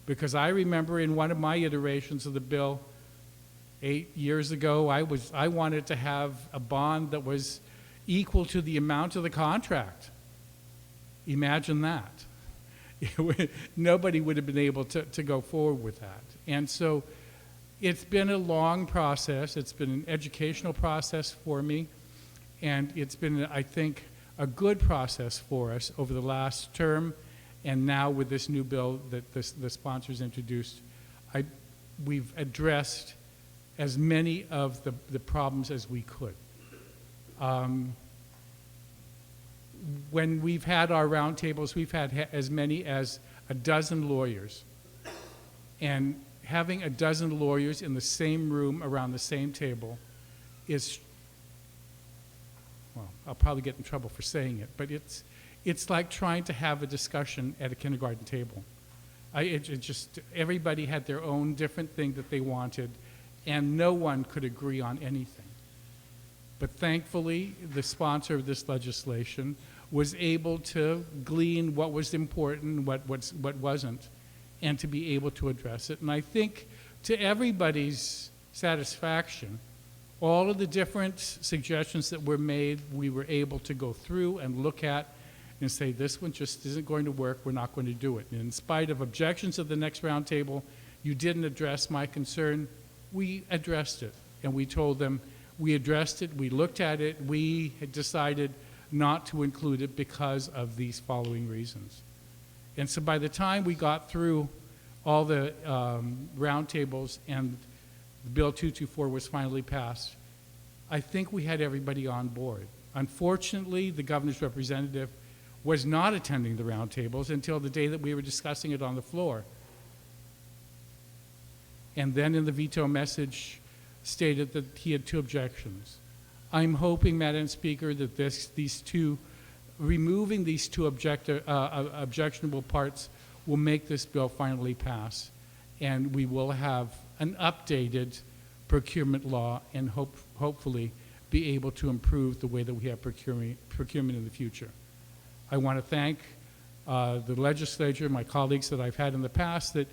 Because I remember in one of my iterations of the bill 8 years ago, I wanted to have a bond that was equal to the amount of the contract. Imagine that. Nobody would have been able to go forward with that. And so it's been a long process. It's been an educational process for me. And it's been, I think, a good process for us over the last term. And now with this new bill that the sponsors introduced, we've addressed as many of the problems as we could. When we've had our roundtables, we've had as many as a dozen lawyers. And having a dozen lawyers in the same room around the same table is, well, I'll probably get in trouble for saying it, but it's like trying to have a discussion at a kindergarten table. Everybody had their own different thing that they wanted, and no one could agree on anything. But thankfully, the sponsor of this legislation was able to glean what was important, what wasn't, and to be able to address it. And I think to everybody's satisfaction, all of the different suggestions that were made, we were able to go through and look at and say, this one just isn't going to work, we're not going to do it. And in spite of objections at the next roundtable, you didn't address my concern, we addressed it. And we told them, we addressed it, we looked at it, we had decided not to include it because of these following reasons. And so by the time we got through all the roundtables and Bill 224 was finally passed, I think we had everybody on board. Unfortunately, the governor's representative was not attending the roundtables until the day that we were discussing it on the floor. And then in the veto message stated that he had 2 objections. I'm hoping, Madam Speaker, that removing these 2 objectionable parts will make this bill finally pass, and we will have an updated procurement law and hopefully be able to improve the way that we have procurement in the future. I want to thank the legislature, my colleagues that I've had in the past that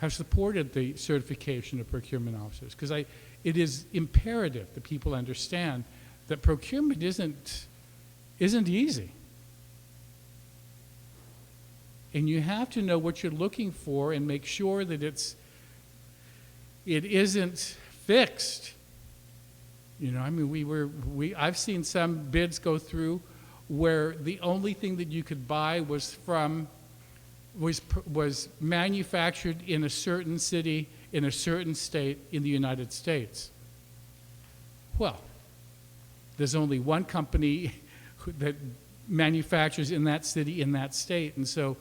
have supported the certification of procurement officers, because it is imperative that people understand that procurement isn't easy. And you have to know what you're looking for and make sure that it isn't fixed. You know, I mean, I've seen some bids go through where the only thing that you could buy was manufactured in a certain city, in a certain state in the United States. Well, there's only one company that manufactures in that city, in that state, and so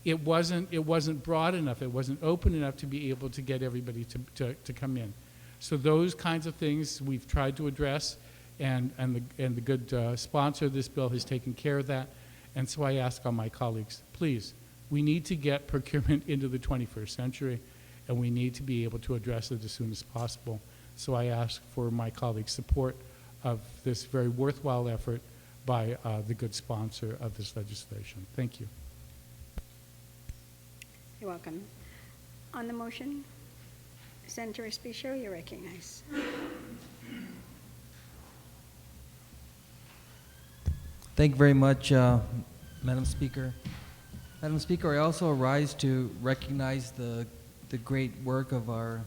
it wasn't broad enough, it wasn't open enough to be able to get everybody to come in. So those kinds of things we've tried to address, and the good sponsor of this bill has taken care of that. And so I ask all my colleagues, please, we need to get procurement into the 21st century, and we need to be able to address it as soon as possible. So I ask for my colleagues' support of this very worthwhile effort by the good sponsor of this legislation. Thank you. You're welcome. On the motion, Senator Espicio, you're recognized. Thank you very much, Madam Speaker. Madam Speaker, I also rise to recognize the great work of our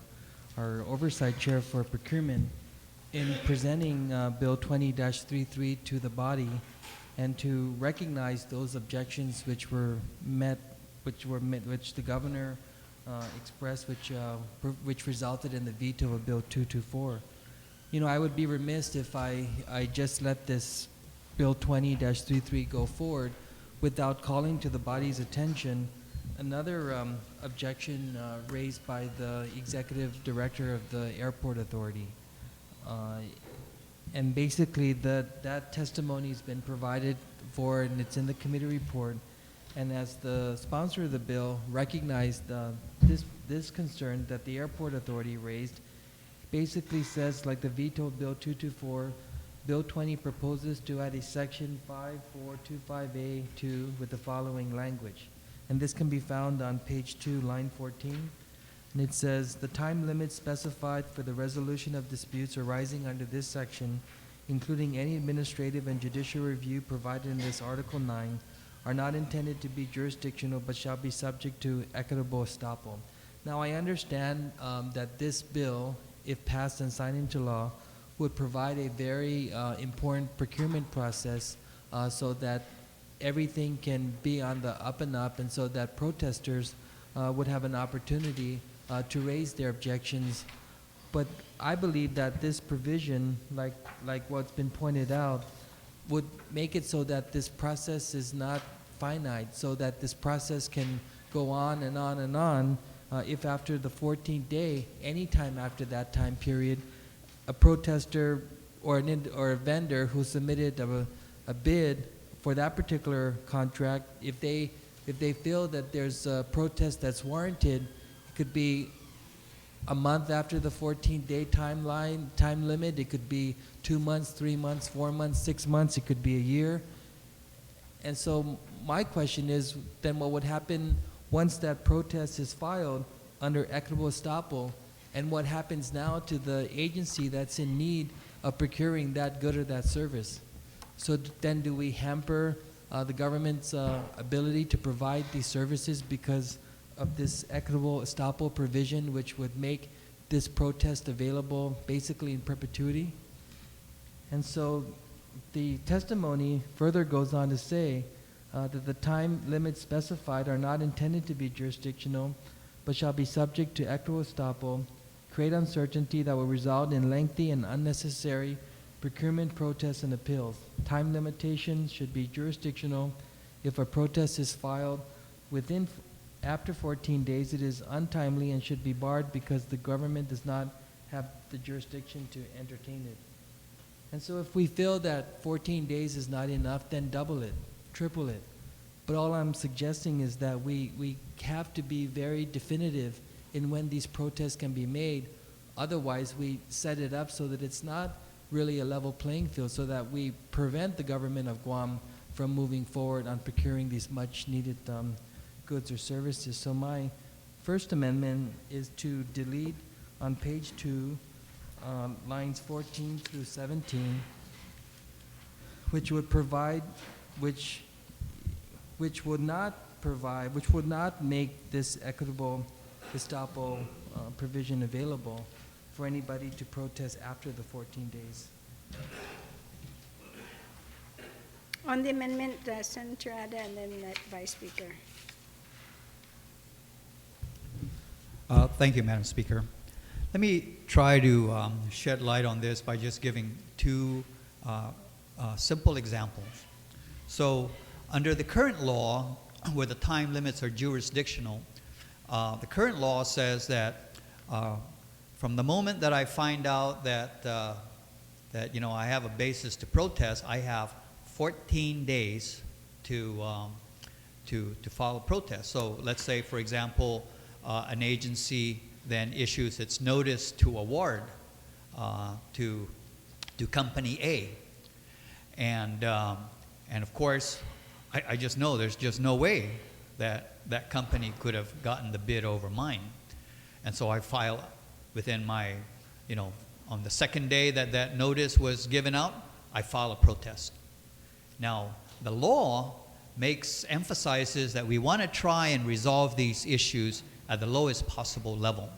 Oversight Chair for Procurement in presenting Bill 20-33 to the body, and to recognize those objections which the governor expressed, which resulted in the veto of Bill 224. You know, I would be remiss if I just let this Bill 20-33 go forward without calling to the body's attention another objection raised by the executive director of the airport authority. And basically that testimony has been provided for, and it's in the committee report. And as the sponsor of the bill recognized this concern that the airport authority raised, basically says, like the veto of Bill 224, Bill 20 proposes to add a section 5425A2 with the following language. And this can be found on page 2, line 14. And it says, the time limit specified for the resolution of disputes arising under this section, including any administrative and judicial review provided in this Article 9, are not intended to be jurisdictional but shall be subject to equitable estoppel. Now, I understand that this bill, if passed and signed into law, would provide a very important procurement process so that everything can be on the up and up, and so that protesters would have an opportunity to raise their objections. But I believe that this provision, like what's been pointed out, would make it so that this process is not finite, so that this process can go on and on and on. If after the 14th day, any time after that time period, a protester or a vendor who submitted a bid for that particular contract, if they feel that there's a protest that's warranted, it could be a month after the 14-day time limit. It could be 2 months, 3 months, 4 months, 6 months. It could be a year. And so my question is, then what would happen once that protest is filed under equitable estoppel, and what happens now to the agency that's in need of procuring that good or that service? So then do we hamper the government's ability to provide these services because of this equitable estoppel provision, which would make this protest available basically in perpetuity? And so the testimony further goes on to say that the time limits specified are not intended to be jurisdictional, but shall be subject to equitable estoppel, create uncertainty that will result in lengthy and unnecessary procurement protests and appeals. Time limitations should be jurisdictional. If a protest is filed after 14 days, it is untimely and should be barred because the government does not have the jurisdiction to entertain it. And so if we feel that 14 days is not enough, then double it, triple it. But all I'm suggesting is that we have to be very definitive in when these protests can be made, Otherwise, we set it up so that it's not really a level playing field, so that we prevent the government of Guam from moving forward on procuring these much needed goods or services. So my first amendment is to delete on page 2, lines 14 through 17, which would provide, which would not make this equitable estoppel provision available for anybody to protest after the 14 days. On the amendment, Senator Ada, and then Vice Speaker. Thank you, Madam Speaker. Let me try to shed light on this by just giving two simple examples. So, under the current law, where the time limits are jurisdictional, the current law says that from the moment that I find out that I have a basis to protest, I have 14 days to file a protest. So let's say, for example, an agency then issues its notice to award to Company A, and of course, I just know there's just no way that that company could have gotten the bid over mine, and so I file within my, on the second day that that notice was given out, I file a protest. Now, the law emphasizes that we want to try and resolve these issues at the lowest possible level.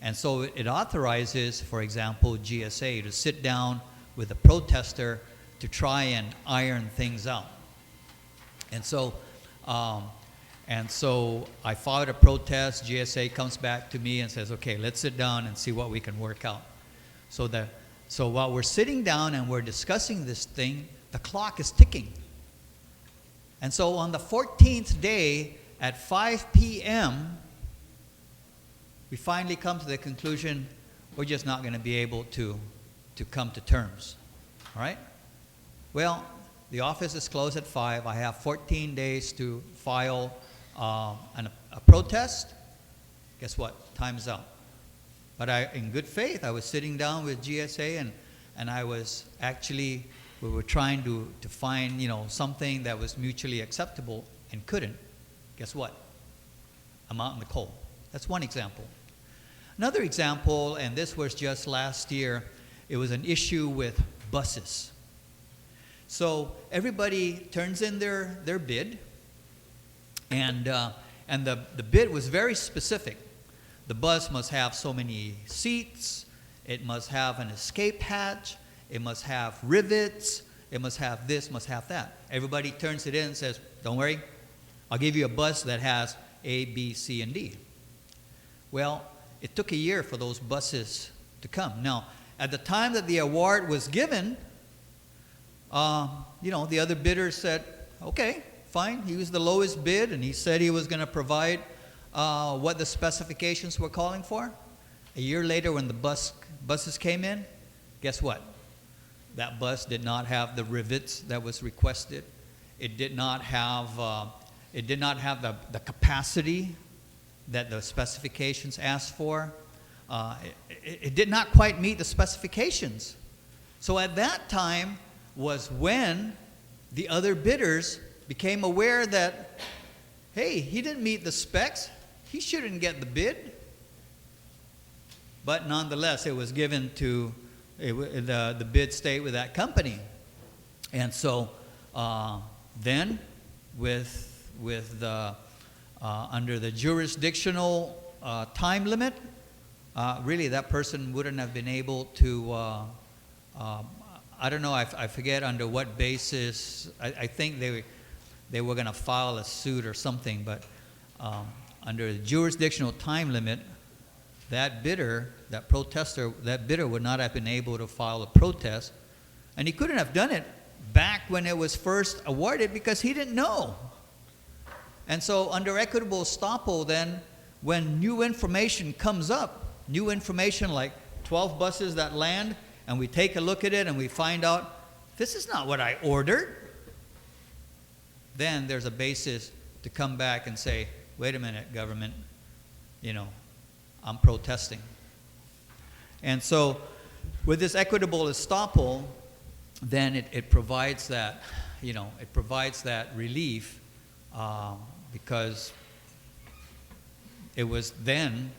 And so it authorizes, for example, GSA to sit down with the protester to try and iron things out. And so I filed a protest. GSA comes back to me and says, okay, let's sit down and see what we can work out. So while we're sitting down and we're discussing this thing, the clock is ticking. And so on the 14th day at 5 p.m., we finally come to the conclusion we're just not going to be able to come to terms. All right? Well, the office is closed at 5. I have 14 days to file a protest. Guess what? Time's up. But in good faith, I was sitting down with GSA and I was actually, we were trying to find, something that was mutually acceptable and couldn't. Guess what? I'm out in the cold. That's one example. Another example, and this was just last year, it was an issue with buses. So everybody turns in their bid, and the bid was very specific. The bus must have so many seats, it must have an escape hatch, it must have rivets, it must have this, must have that. Everybody turns it in and says, don't worry, I'll give you a bus that has A, B, C, and D. Well, it took a year for those buses to come. Now, at the time that the award was given, the other bidder said, okay, fine. He was the lowest bid, and he said he was going to provide what the specifications were calling for. A year later, when the buses came in, guess what? That bus did not have the rivets that was requested. It did not have the capacity that the specifications asked for. It did not quite meet the specifications. So at that time was when the other bidders became aware that, hey, he didn't meet the specs, he shouldn't get the bid. But nonetheless, it was given to, the bid stayed with that company. And so then with the under the jurisdictional time limit, really that person wouldn't have been able to, I don't know, I forget under what basis. I think they were going to file a suit or something, but under the jurisdictional time limit, that bidder would not have been able to file a protest, and he couldn't have done it back when it was first awarded because he didn't know. And so under equitable estoppel, then, when new information comes up, new information like 12 buses that land, and we take a look at it and we find out, this is not what I ordered, then there's a basis to come back and say, wait a minute, government, I'm protesting. And so with this equitable estoppel, then it provides that, it provides that relief because it was then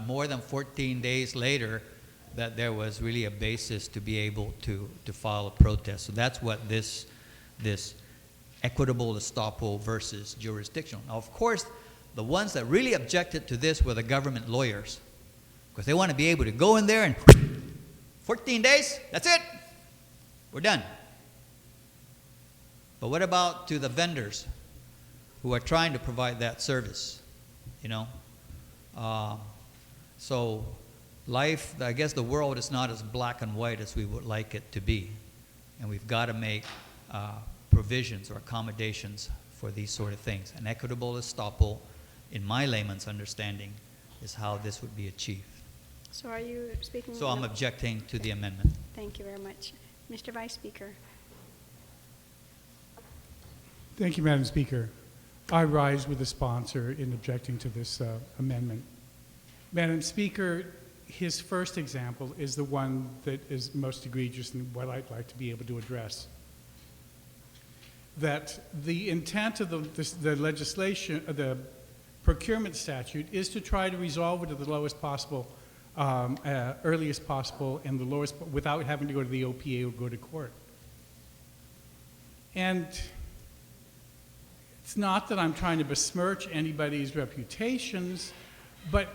more than 14 days later that there was really a basis to be able to file a protest. So that's what this equitable estoppel versus jurisdictional. Now, of course, the ones that really objected to this were the government lawyers, because they want to be able to go in there and 14 days, that's it, we're done. But what about to the vendors who are trying to provide that service, So life, I guess the world is not as black and white as we would like it to be. And we've got to make provisions or accommodations for these sort of things. An equitable estoppel, in my layman's understanding, is how this would be achieved. So are you speaking? So I'm objecting to the amendment. Thank you very much. Mr. Vice Speaker. Thank you, Madam Speaker. I rise with the sponsor in objecting to this amendment. Madam Speaker, his first example is the one that is most egregious and what I'd like to be able to address. That the intent of the legislation, the procurement statute, is to try to resolve it at the lowest possible, earliest possible, and the lowest, without having to go to the OPA or go to court. And it's not that I'm trying to besmirch anybody's reputations, but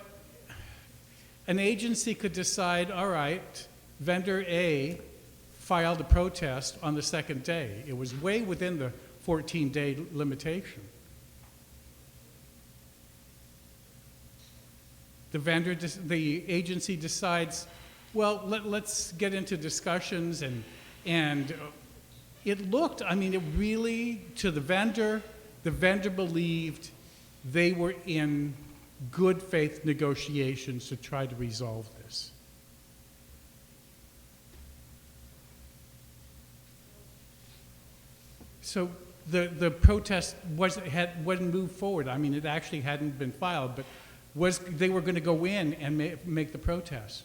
an agency could decide, all right, vendor A filed a protest on the second day. It was way within the 14-day limitation. The agency decides, well, let's get into discussions, and it looked, it really, to the vendor believed they were in good faith negotiations to try to resolve this. So the protest wasn't moved forward. It actually hadn't been filed, but they were going to go in and make the protest.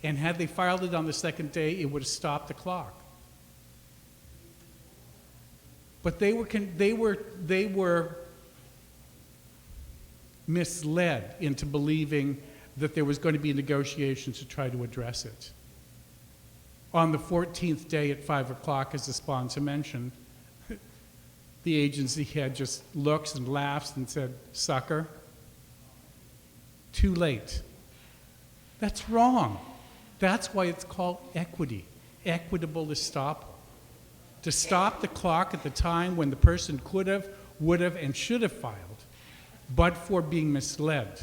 And had they filed it on the second day, it would have stopped the clock. But they were misled into believing that there was going to be negotiations to try to address it. On the 14th day at 5 o'clock, as the sponsor mentioned, the agency head just looks and laughs and said, "Sucker, too late." That's wrong. That's why it's called equity, equitable estoppel. To stop the clock at the time when the person could have, would have, and should have filed, but for being misled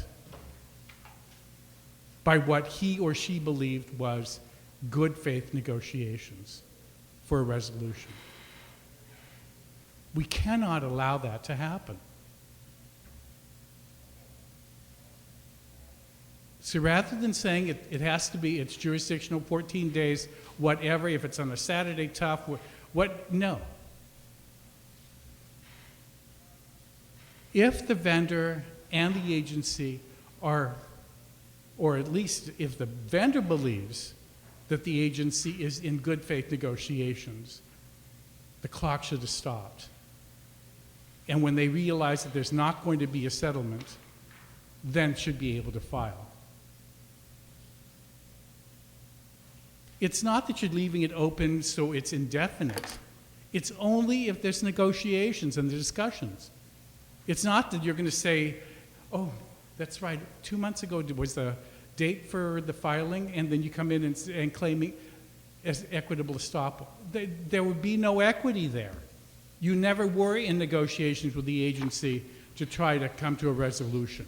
by what he or she believed was good faith negotiations for a resolution. We cannot allow that to happen. So rather than saying it has to be, it's jurisdictional, 14 days, whatever, if it's on a Saturday, tough, no. If the vendor and the agency are, or at least if the vendor believes that the agency is in good faith negotiations, the clock should have stopped. And when they realize that there's not going to be a settlement, then should be able to file. It's not that you're leaving it open so it's indefinite. It's only if there's negotiations and the discussions. It's not that you're going to say, oh, that's right, 2 months ago was the date for the filing, and then you come in and claim it as equitable estoppel. There would be no equity there. You never were in negotiations with the agency to try to come to a resolution.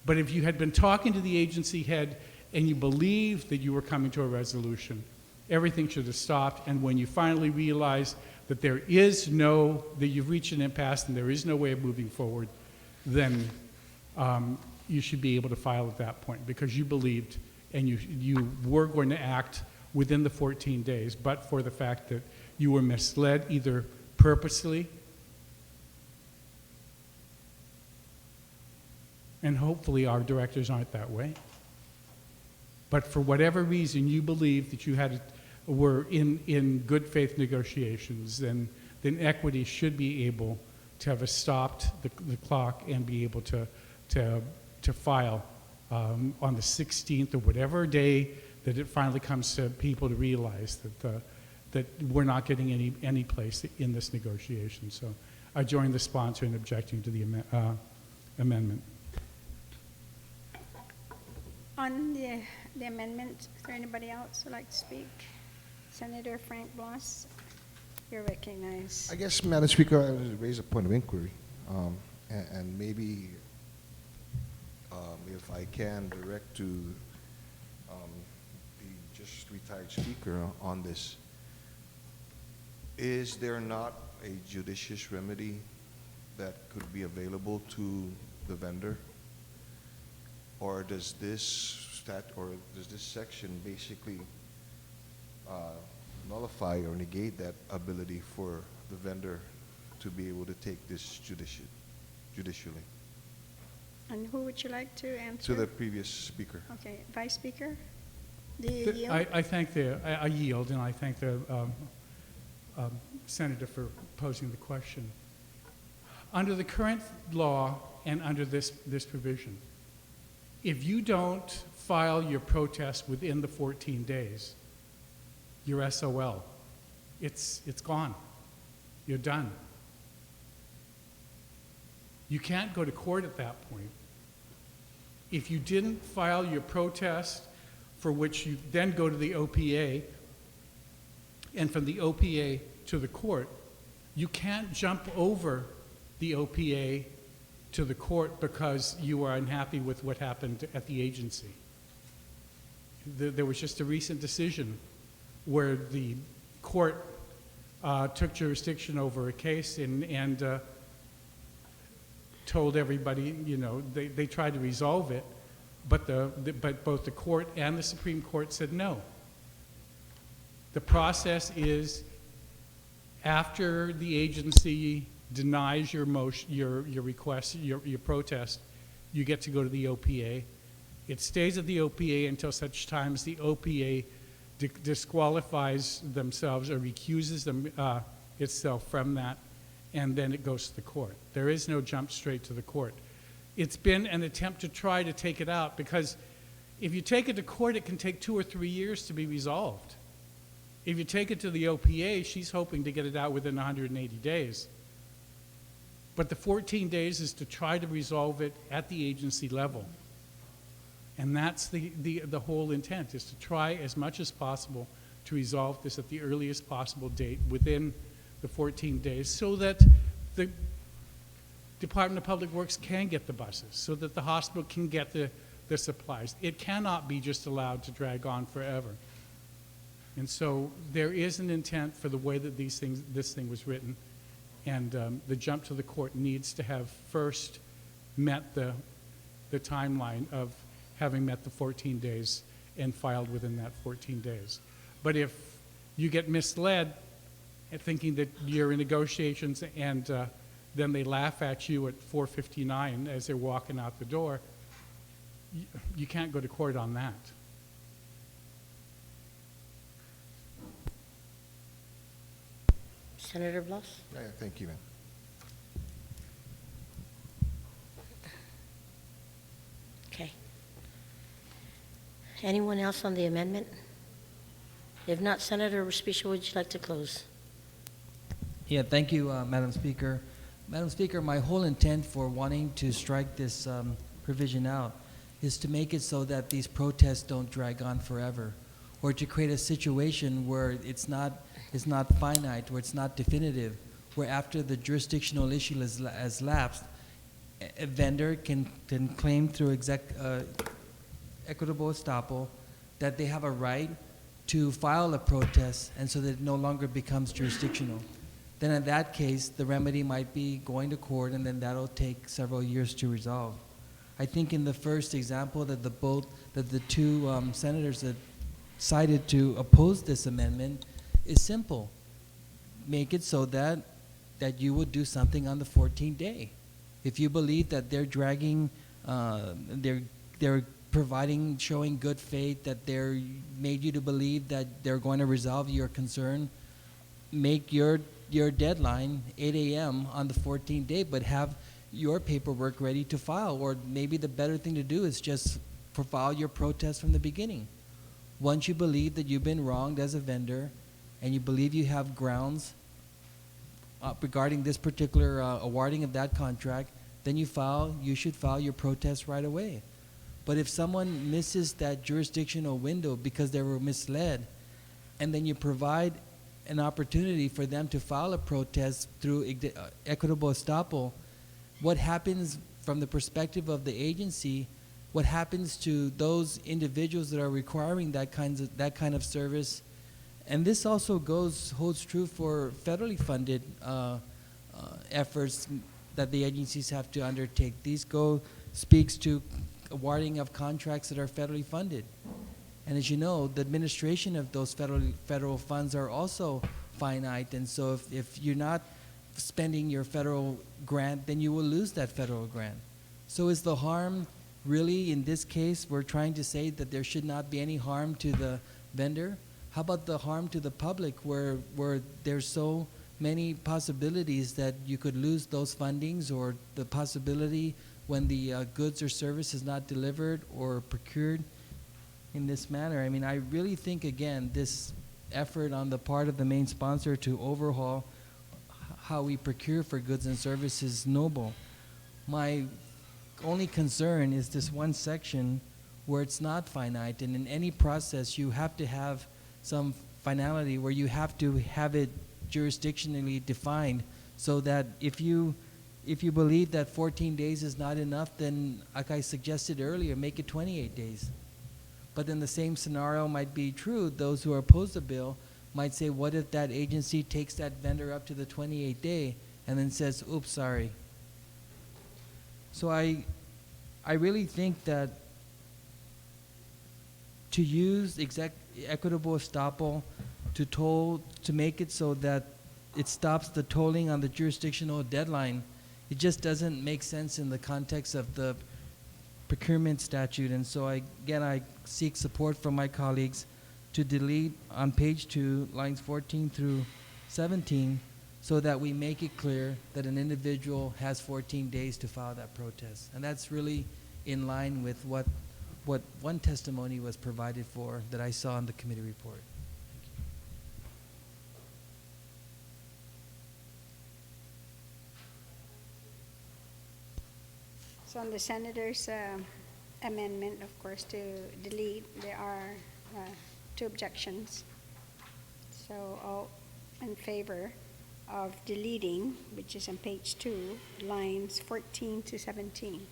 But if you had been talking to the agency head and you believed that you were coming to a resolution, everything should have stopped. And when you finally realize that that you've reached an impasse and there is no way of moving forward, then you should be able to file at that point because you believed and you were going to act within the 14 days, but for the fact that you were misled either purposely, and hopefully our directors aren't that way. but for whatever reason you believe that you were in good faith negotiations, then equity should be able to have stopped the clock and be able to file on the 16th or whatever day that it finally comes to people to realize that we're not getting any place in this negotiation. So I join the sponsor in objecting to the amendment. On the amendment, is there anybody else who'd like to speak? Senator Frank Bloss, you're recognized. I guess, Madam Speaker, I would raise a point of inquiry, and maybe if I can direct to the just retired speaker on this. Is there not a judicious remedy that could be available to the vendor? Or does this section basically nullify or negate that ability for the vendor to be able to take this judicially? And who would you like to answer? To the previous speaker. Okay, Vice Speaker, do you yield? I yield, and I thank the Senator for posing the question. Under the current law and under this provision, if you don't file your protest within the 14 days, you're SOL. It's gone. You're done. You can't go to court at that point. If you didn't file your protest, for which you then go to the OPA, and from the OPA to the court, you can't jump over the OPA to the court because you are unhappy with what happened at the agency. There was just a recent decision where the court took jurisdiction over a case and told everybody, you know, they tried to resolve it, but both the court and the Supreme Court said no. The process is after the agency denies your motion, your request, your protest, you get to go to the OPA. It stays at the OPA until such time as the OPA disqualifies themselves or recuses itself from that, and then it goes to the court. There is no jump straight to the court. It's been an attempt to try to take it out, because if you take it to court, it can take 2 or 3 years to be resolved. If you take it to the OPA, she's hoping to get it out within 180 days. But the 14 days is to try to resolve it at the agency level. And that's the whole intent, is to try as much as possible to resolve this at the earliest possible date within the 14 days, so that the Department of Public Works can get the buses, so that the hospital can get the supplies. It cannot be just allowed to drag on forever. And so there is an intent for the way that this thing was written, and the jump to the court needs to have first met the timeline of having met the 14 days and filed within that 14 days. But if you get misled at thinking that you're in negotiations and then they laugh at you at 4:59 as they're walking out the door, you can't go to court on that. Senator Bloss? Yeah, thank you, ma'am. Okay. Anyone else on the amendment? If not, Senator Respicia, would you like to close? Yeah, thank you, Madam Speaker. Madam Speaker, my whole intent for wanting to strike this provision out is to make it so that these protests don't drag on forever, or to create a situation where it's not finite, where it's not definitive, where after the jurisdictional issue has lapsed, a vendor can claim through equitable estoppel that they have a right to file a protest, and so that it no longer becomes jurisdictional. Then in that case, the remedy might be going to court, and then that'll take several years to resolve. I think in the first example that the two senators that cited to oppose this amendment is simple. Make it so that you would do something on the 14th day. If you believe that they're dragging, they're providing, showing good faith that they're made you to believe that they're going to resolve your concern, make your deadline 8 a.m. on the 14th day, but have your paperwork ready to file. Or maybe the better thing to do is just file your protest from the beginning. Once you believe that you've been wronged as a vendor and you believe you have grounds regarding this particular awarding of that contract, then you should file your protest right away. But if someone misses that jurisdictional window because they were misled, and then you provide an opportunity for them to file a protest through equitable estoppel, what happens from the perspective of the agency, what happens to those individuals that are requiring that kind of service? And this also holds true for federally funded efforts that the agencies have to undertake. These speaks to awarding of contracts that are federally funded. And as you know, the administration of those federal funds are also finite. And so if you're not spending your federal grant, then you will lose that federal grant. So is the harm really, in this case, we're trying to say that there should not be any harm to the vendor? How about the harm to the public, where there's so many possibilities that you could lose those fundings, or the possibility when the goods or service is not delivered or procured in this manner? I mean, I really think, again, this effort on the part of the main sponsor to overhaul how we procure for goods and services is noble. My only concern is this one section where it's not finite, and in any process you have to have some finality where you have to have it jurisdictionally defined, so that if you believe that 14 days is not enough, then, like I suggested earlier, make it 28 days. But then the same scenario might be true. Those who oppose the bill might say, what if that agency takes that vendor up to the 28th day and then says, oops, sorry. So I really think that to use equitable estoppel to make it so that it stops the tolling on the jurisdictional deadline, it just doesn't make sense in the context of the procurement statute. And so I seek support from my colleagues to delete on page 2, lines 14 through 17, so that we make it clear that an individual has 14 days to file that protest. And that's really in line with what one testimony was provided for that I saw in the committee report. So on the senator's amendment, of course, to delete, there are 2 objections. So all in favor of deleting, which is on page 2, lines 14 to 17.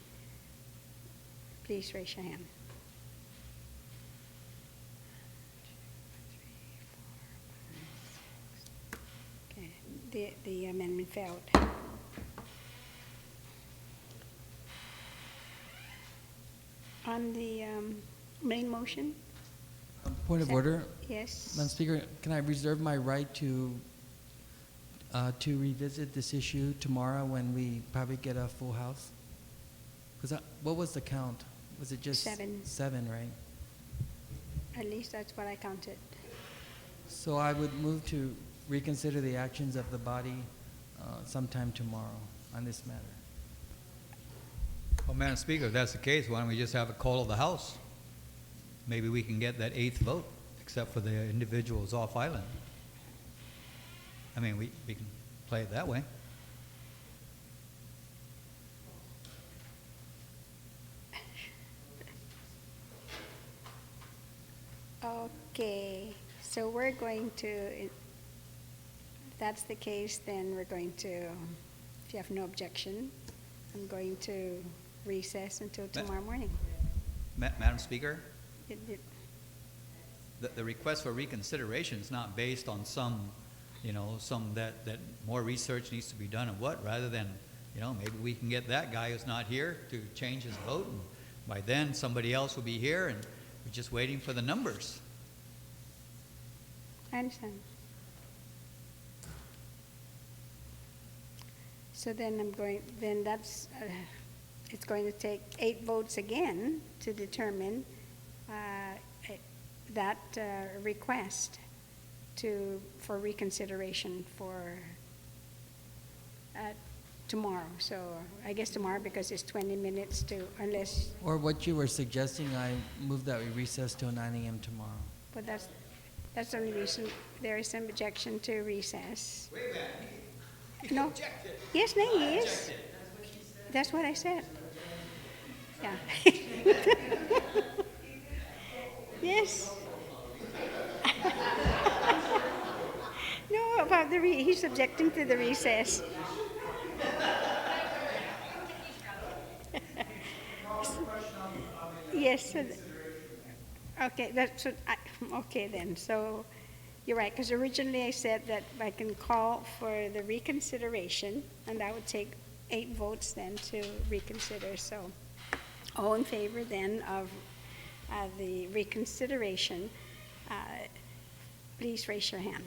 Please raise your hand. 1, 2, 3, 4, 5, 6. Okay, the amendment failed. On the main motion? Point of order. Yes. Madam Speaker, can I reserve my right to revisit this issue tomorrow when we probably get a full house? Because what was the count? Was it just 7? 7, right? At least that's what I counted. So I would move to reconsider the actions of the body sometime tomorrow on this matter. Well, Madam Speaker, if that's the case, why don't we just have a call of the House? Maybe we can get that 8th vote, except for the individuals off island. I mean, we can play it that way. Okay, so we're going to, if that's the case, then we're going to, if you have no objection, I'm going to recess until tomorrow morning. Madam Speaker, It- the request for reconsideration is not based on some that more research needs to be done and what, rather than, maybe we can get that guy who's not here to change his vote, and by then somebody else will be here, and we're just waiting for the numbers. I understand. So then that's it's going to take 8 votes again to determine that request for reconsideration for tomorrow. So I guess tomorrow, because it's 20 minutes to, unless, Or what you were suggesting, I move that we recess till 9 a.m. tomorrow. but that's the only reason there is some objection to recess. Wait a minute. No. Objected. Yes, no, I yes. objected. That's what I said. Yeah. Yes. No, about he's objecting to the recess. Yes. Okay, that's what okay then. So you're right, because originally I said that I can call for the reconsideration, and that would take 8 votes then to reconsider. So all in favor then of the reconsideration, please raise your hand.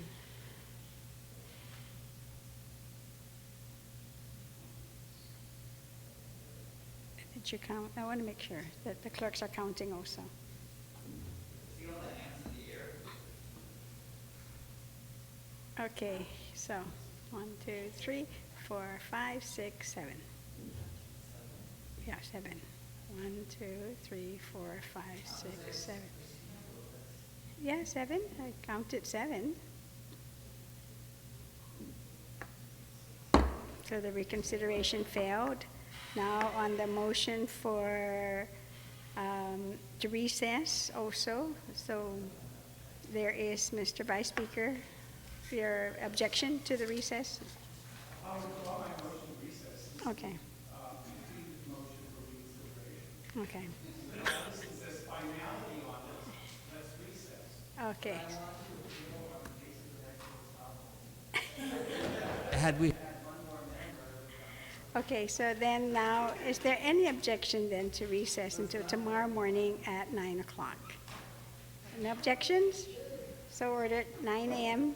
Did you count? I want to make sure that the clerks are counting also. Okay, so 1, 2, 3, 4, 5, 6, 7. Yeah, 7. 1, 2, 3, 4, 5, 6, 7. Yeah, 7. I counted 7. So the reconsideration failed. Now on the motion for to recess also. So there is, Mr. Vice Speaker, your objection to the recess? I'll withdraw my motion to recess. Okay. Motion for reconsideration. Okay. Since there's finality on this, let's recess. Okay. Had we Okay, so then now, is there any objection then to recess until tomorrow morning at 9 o'clock? No objections? So ordered, 9 a.m.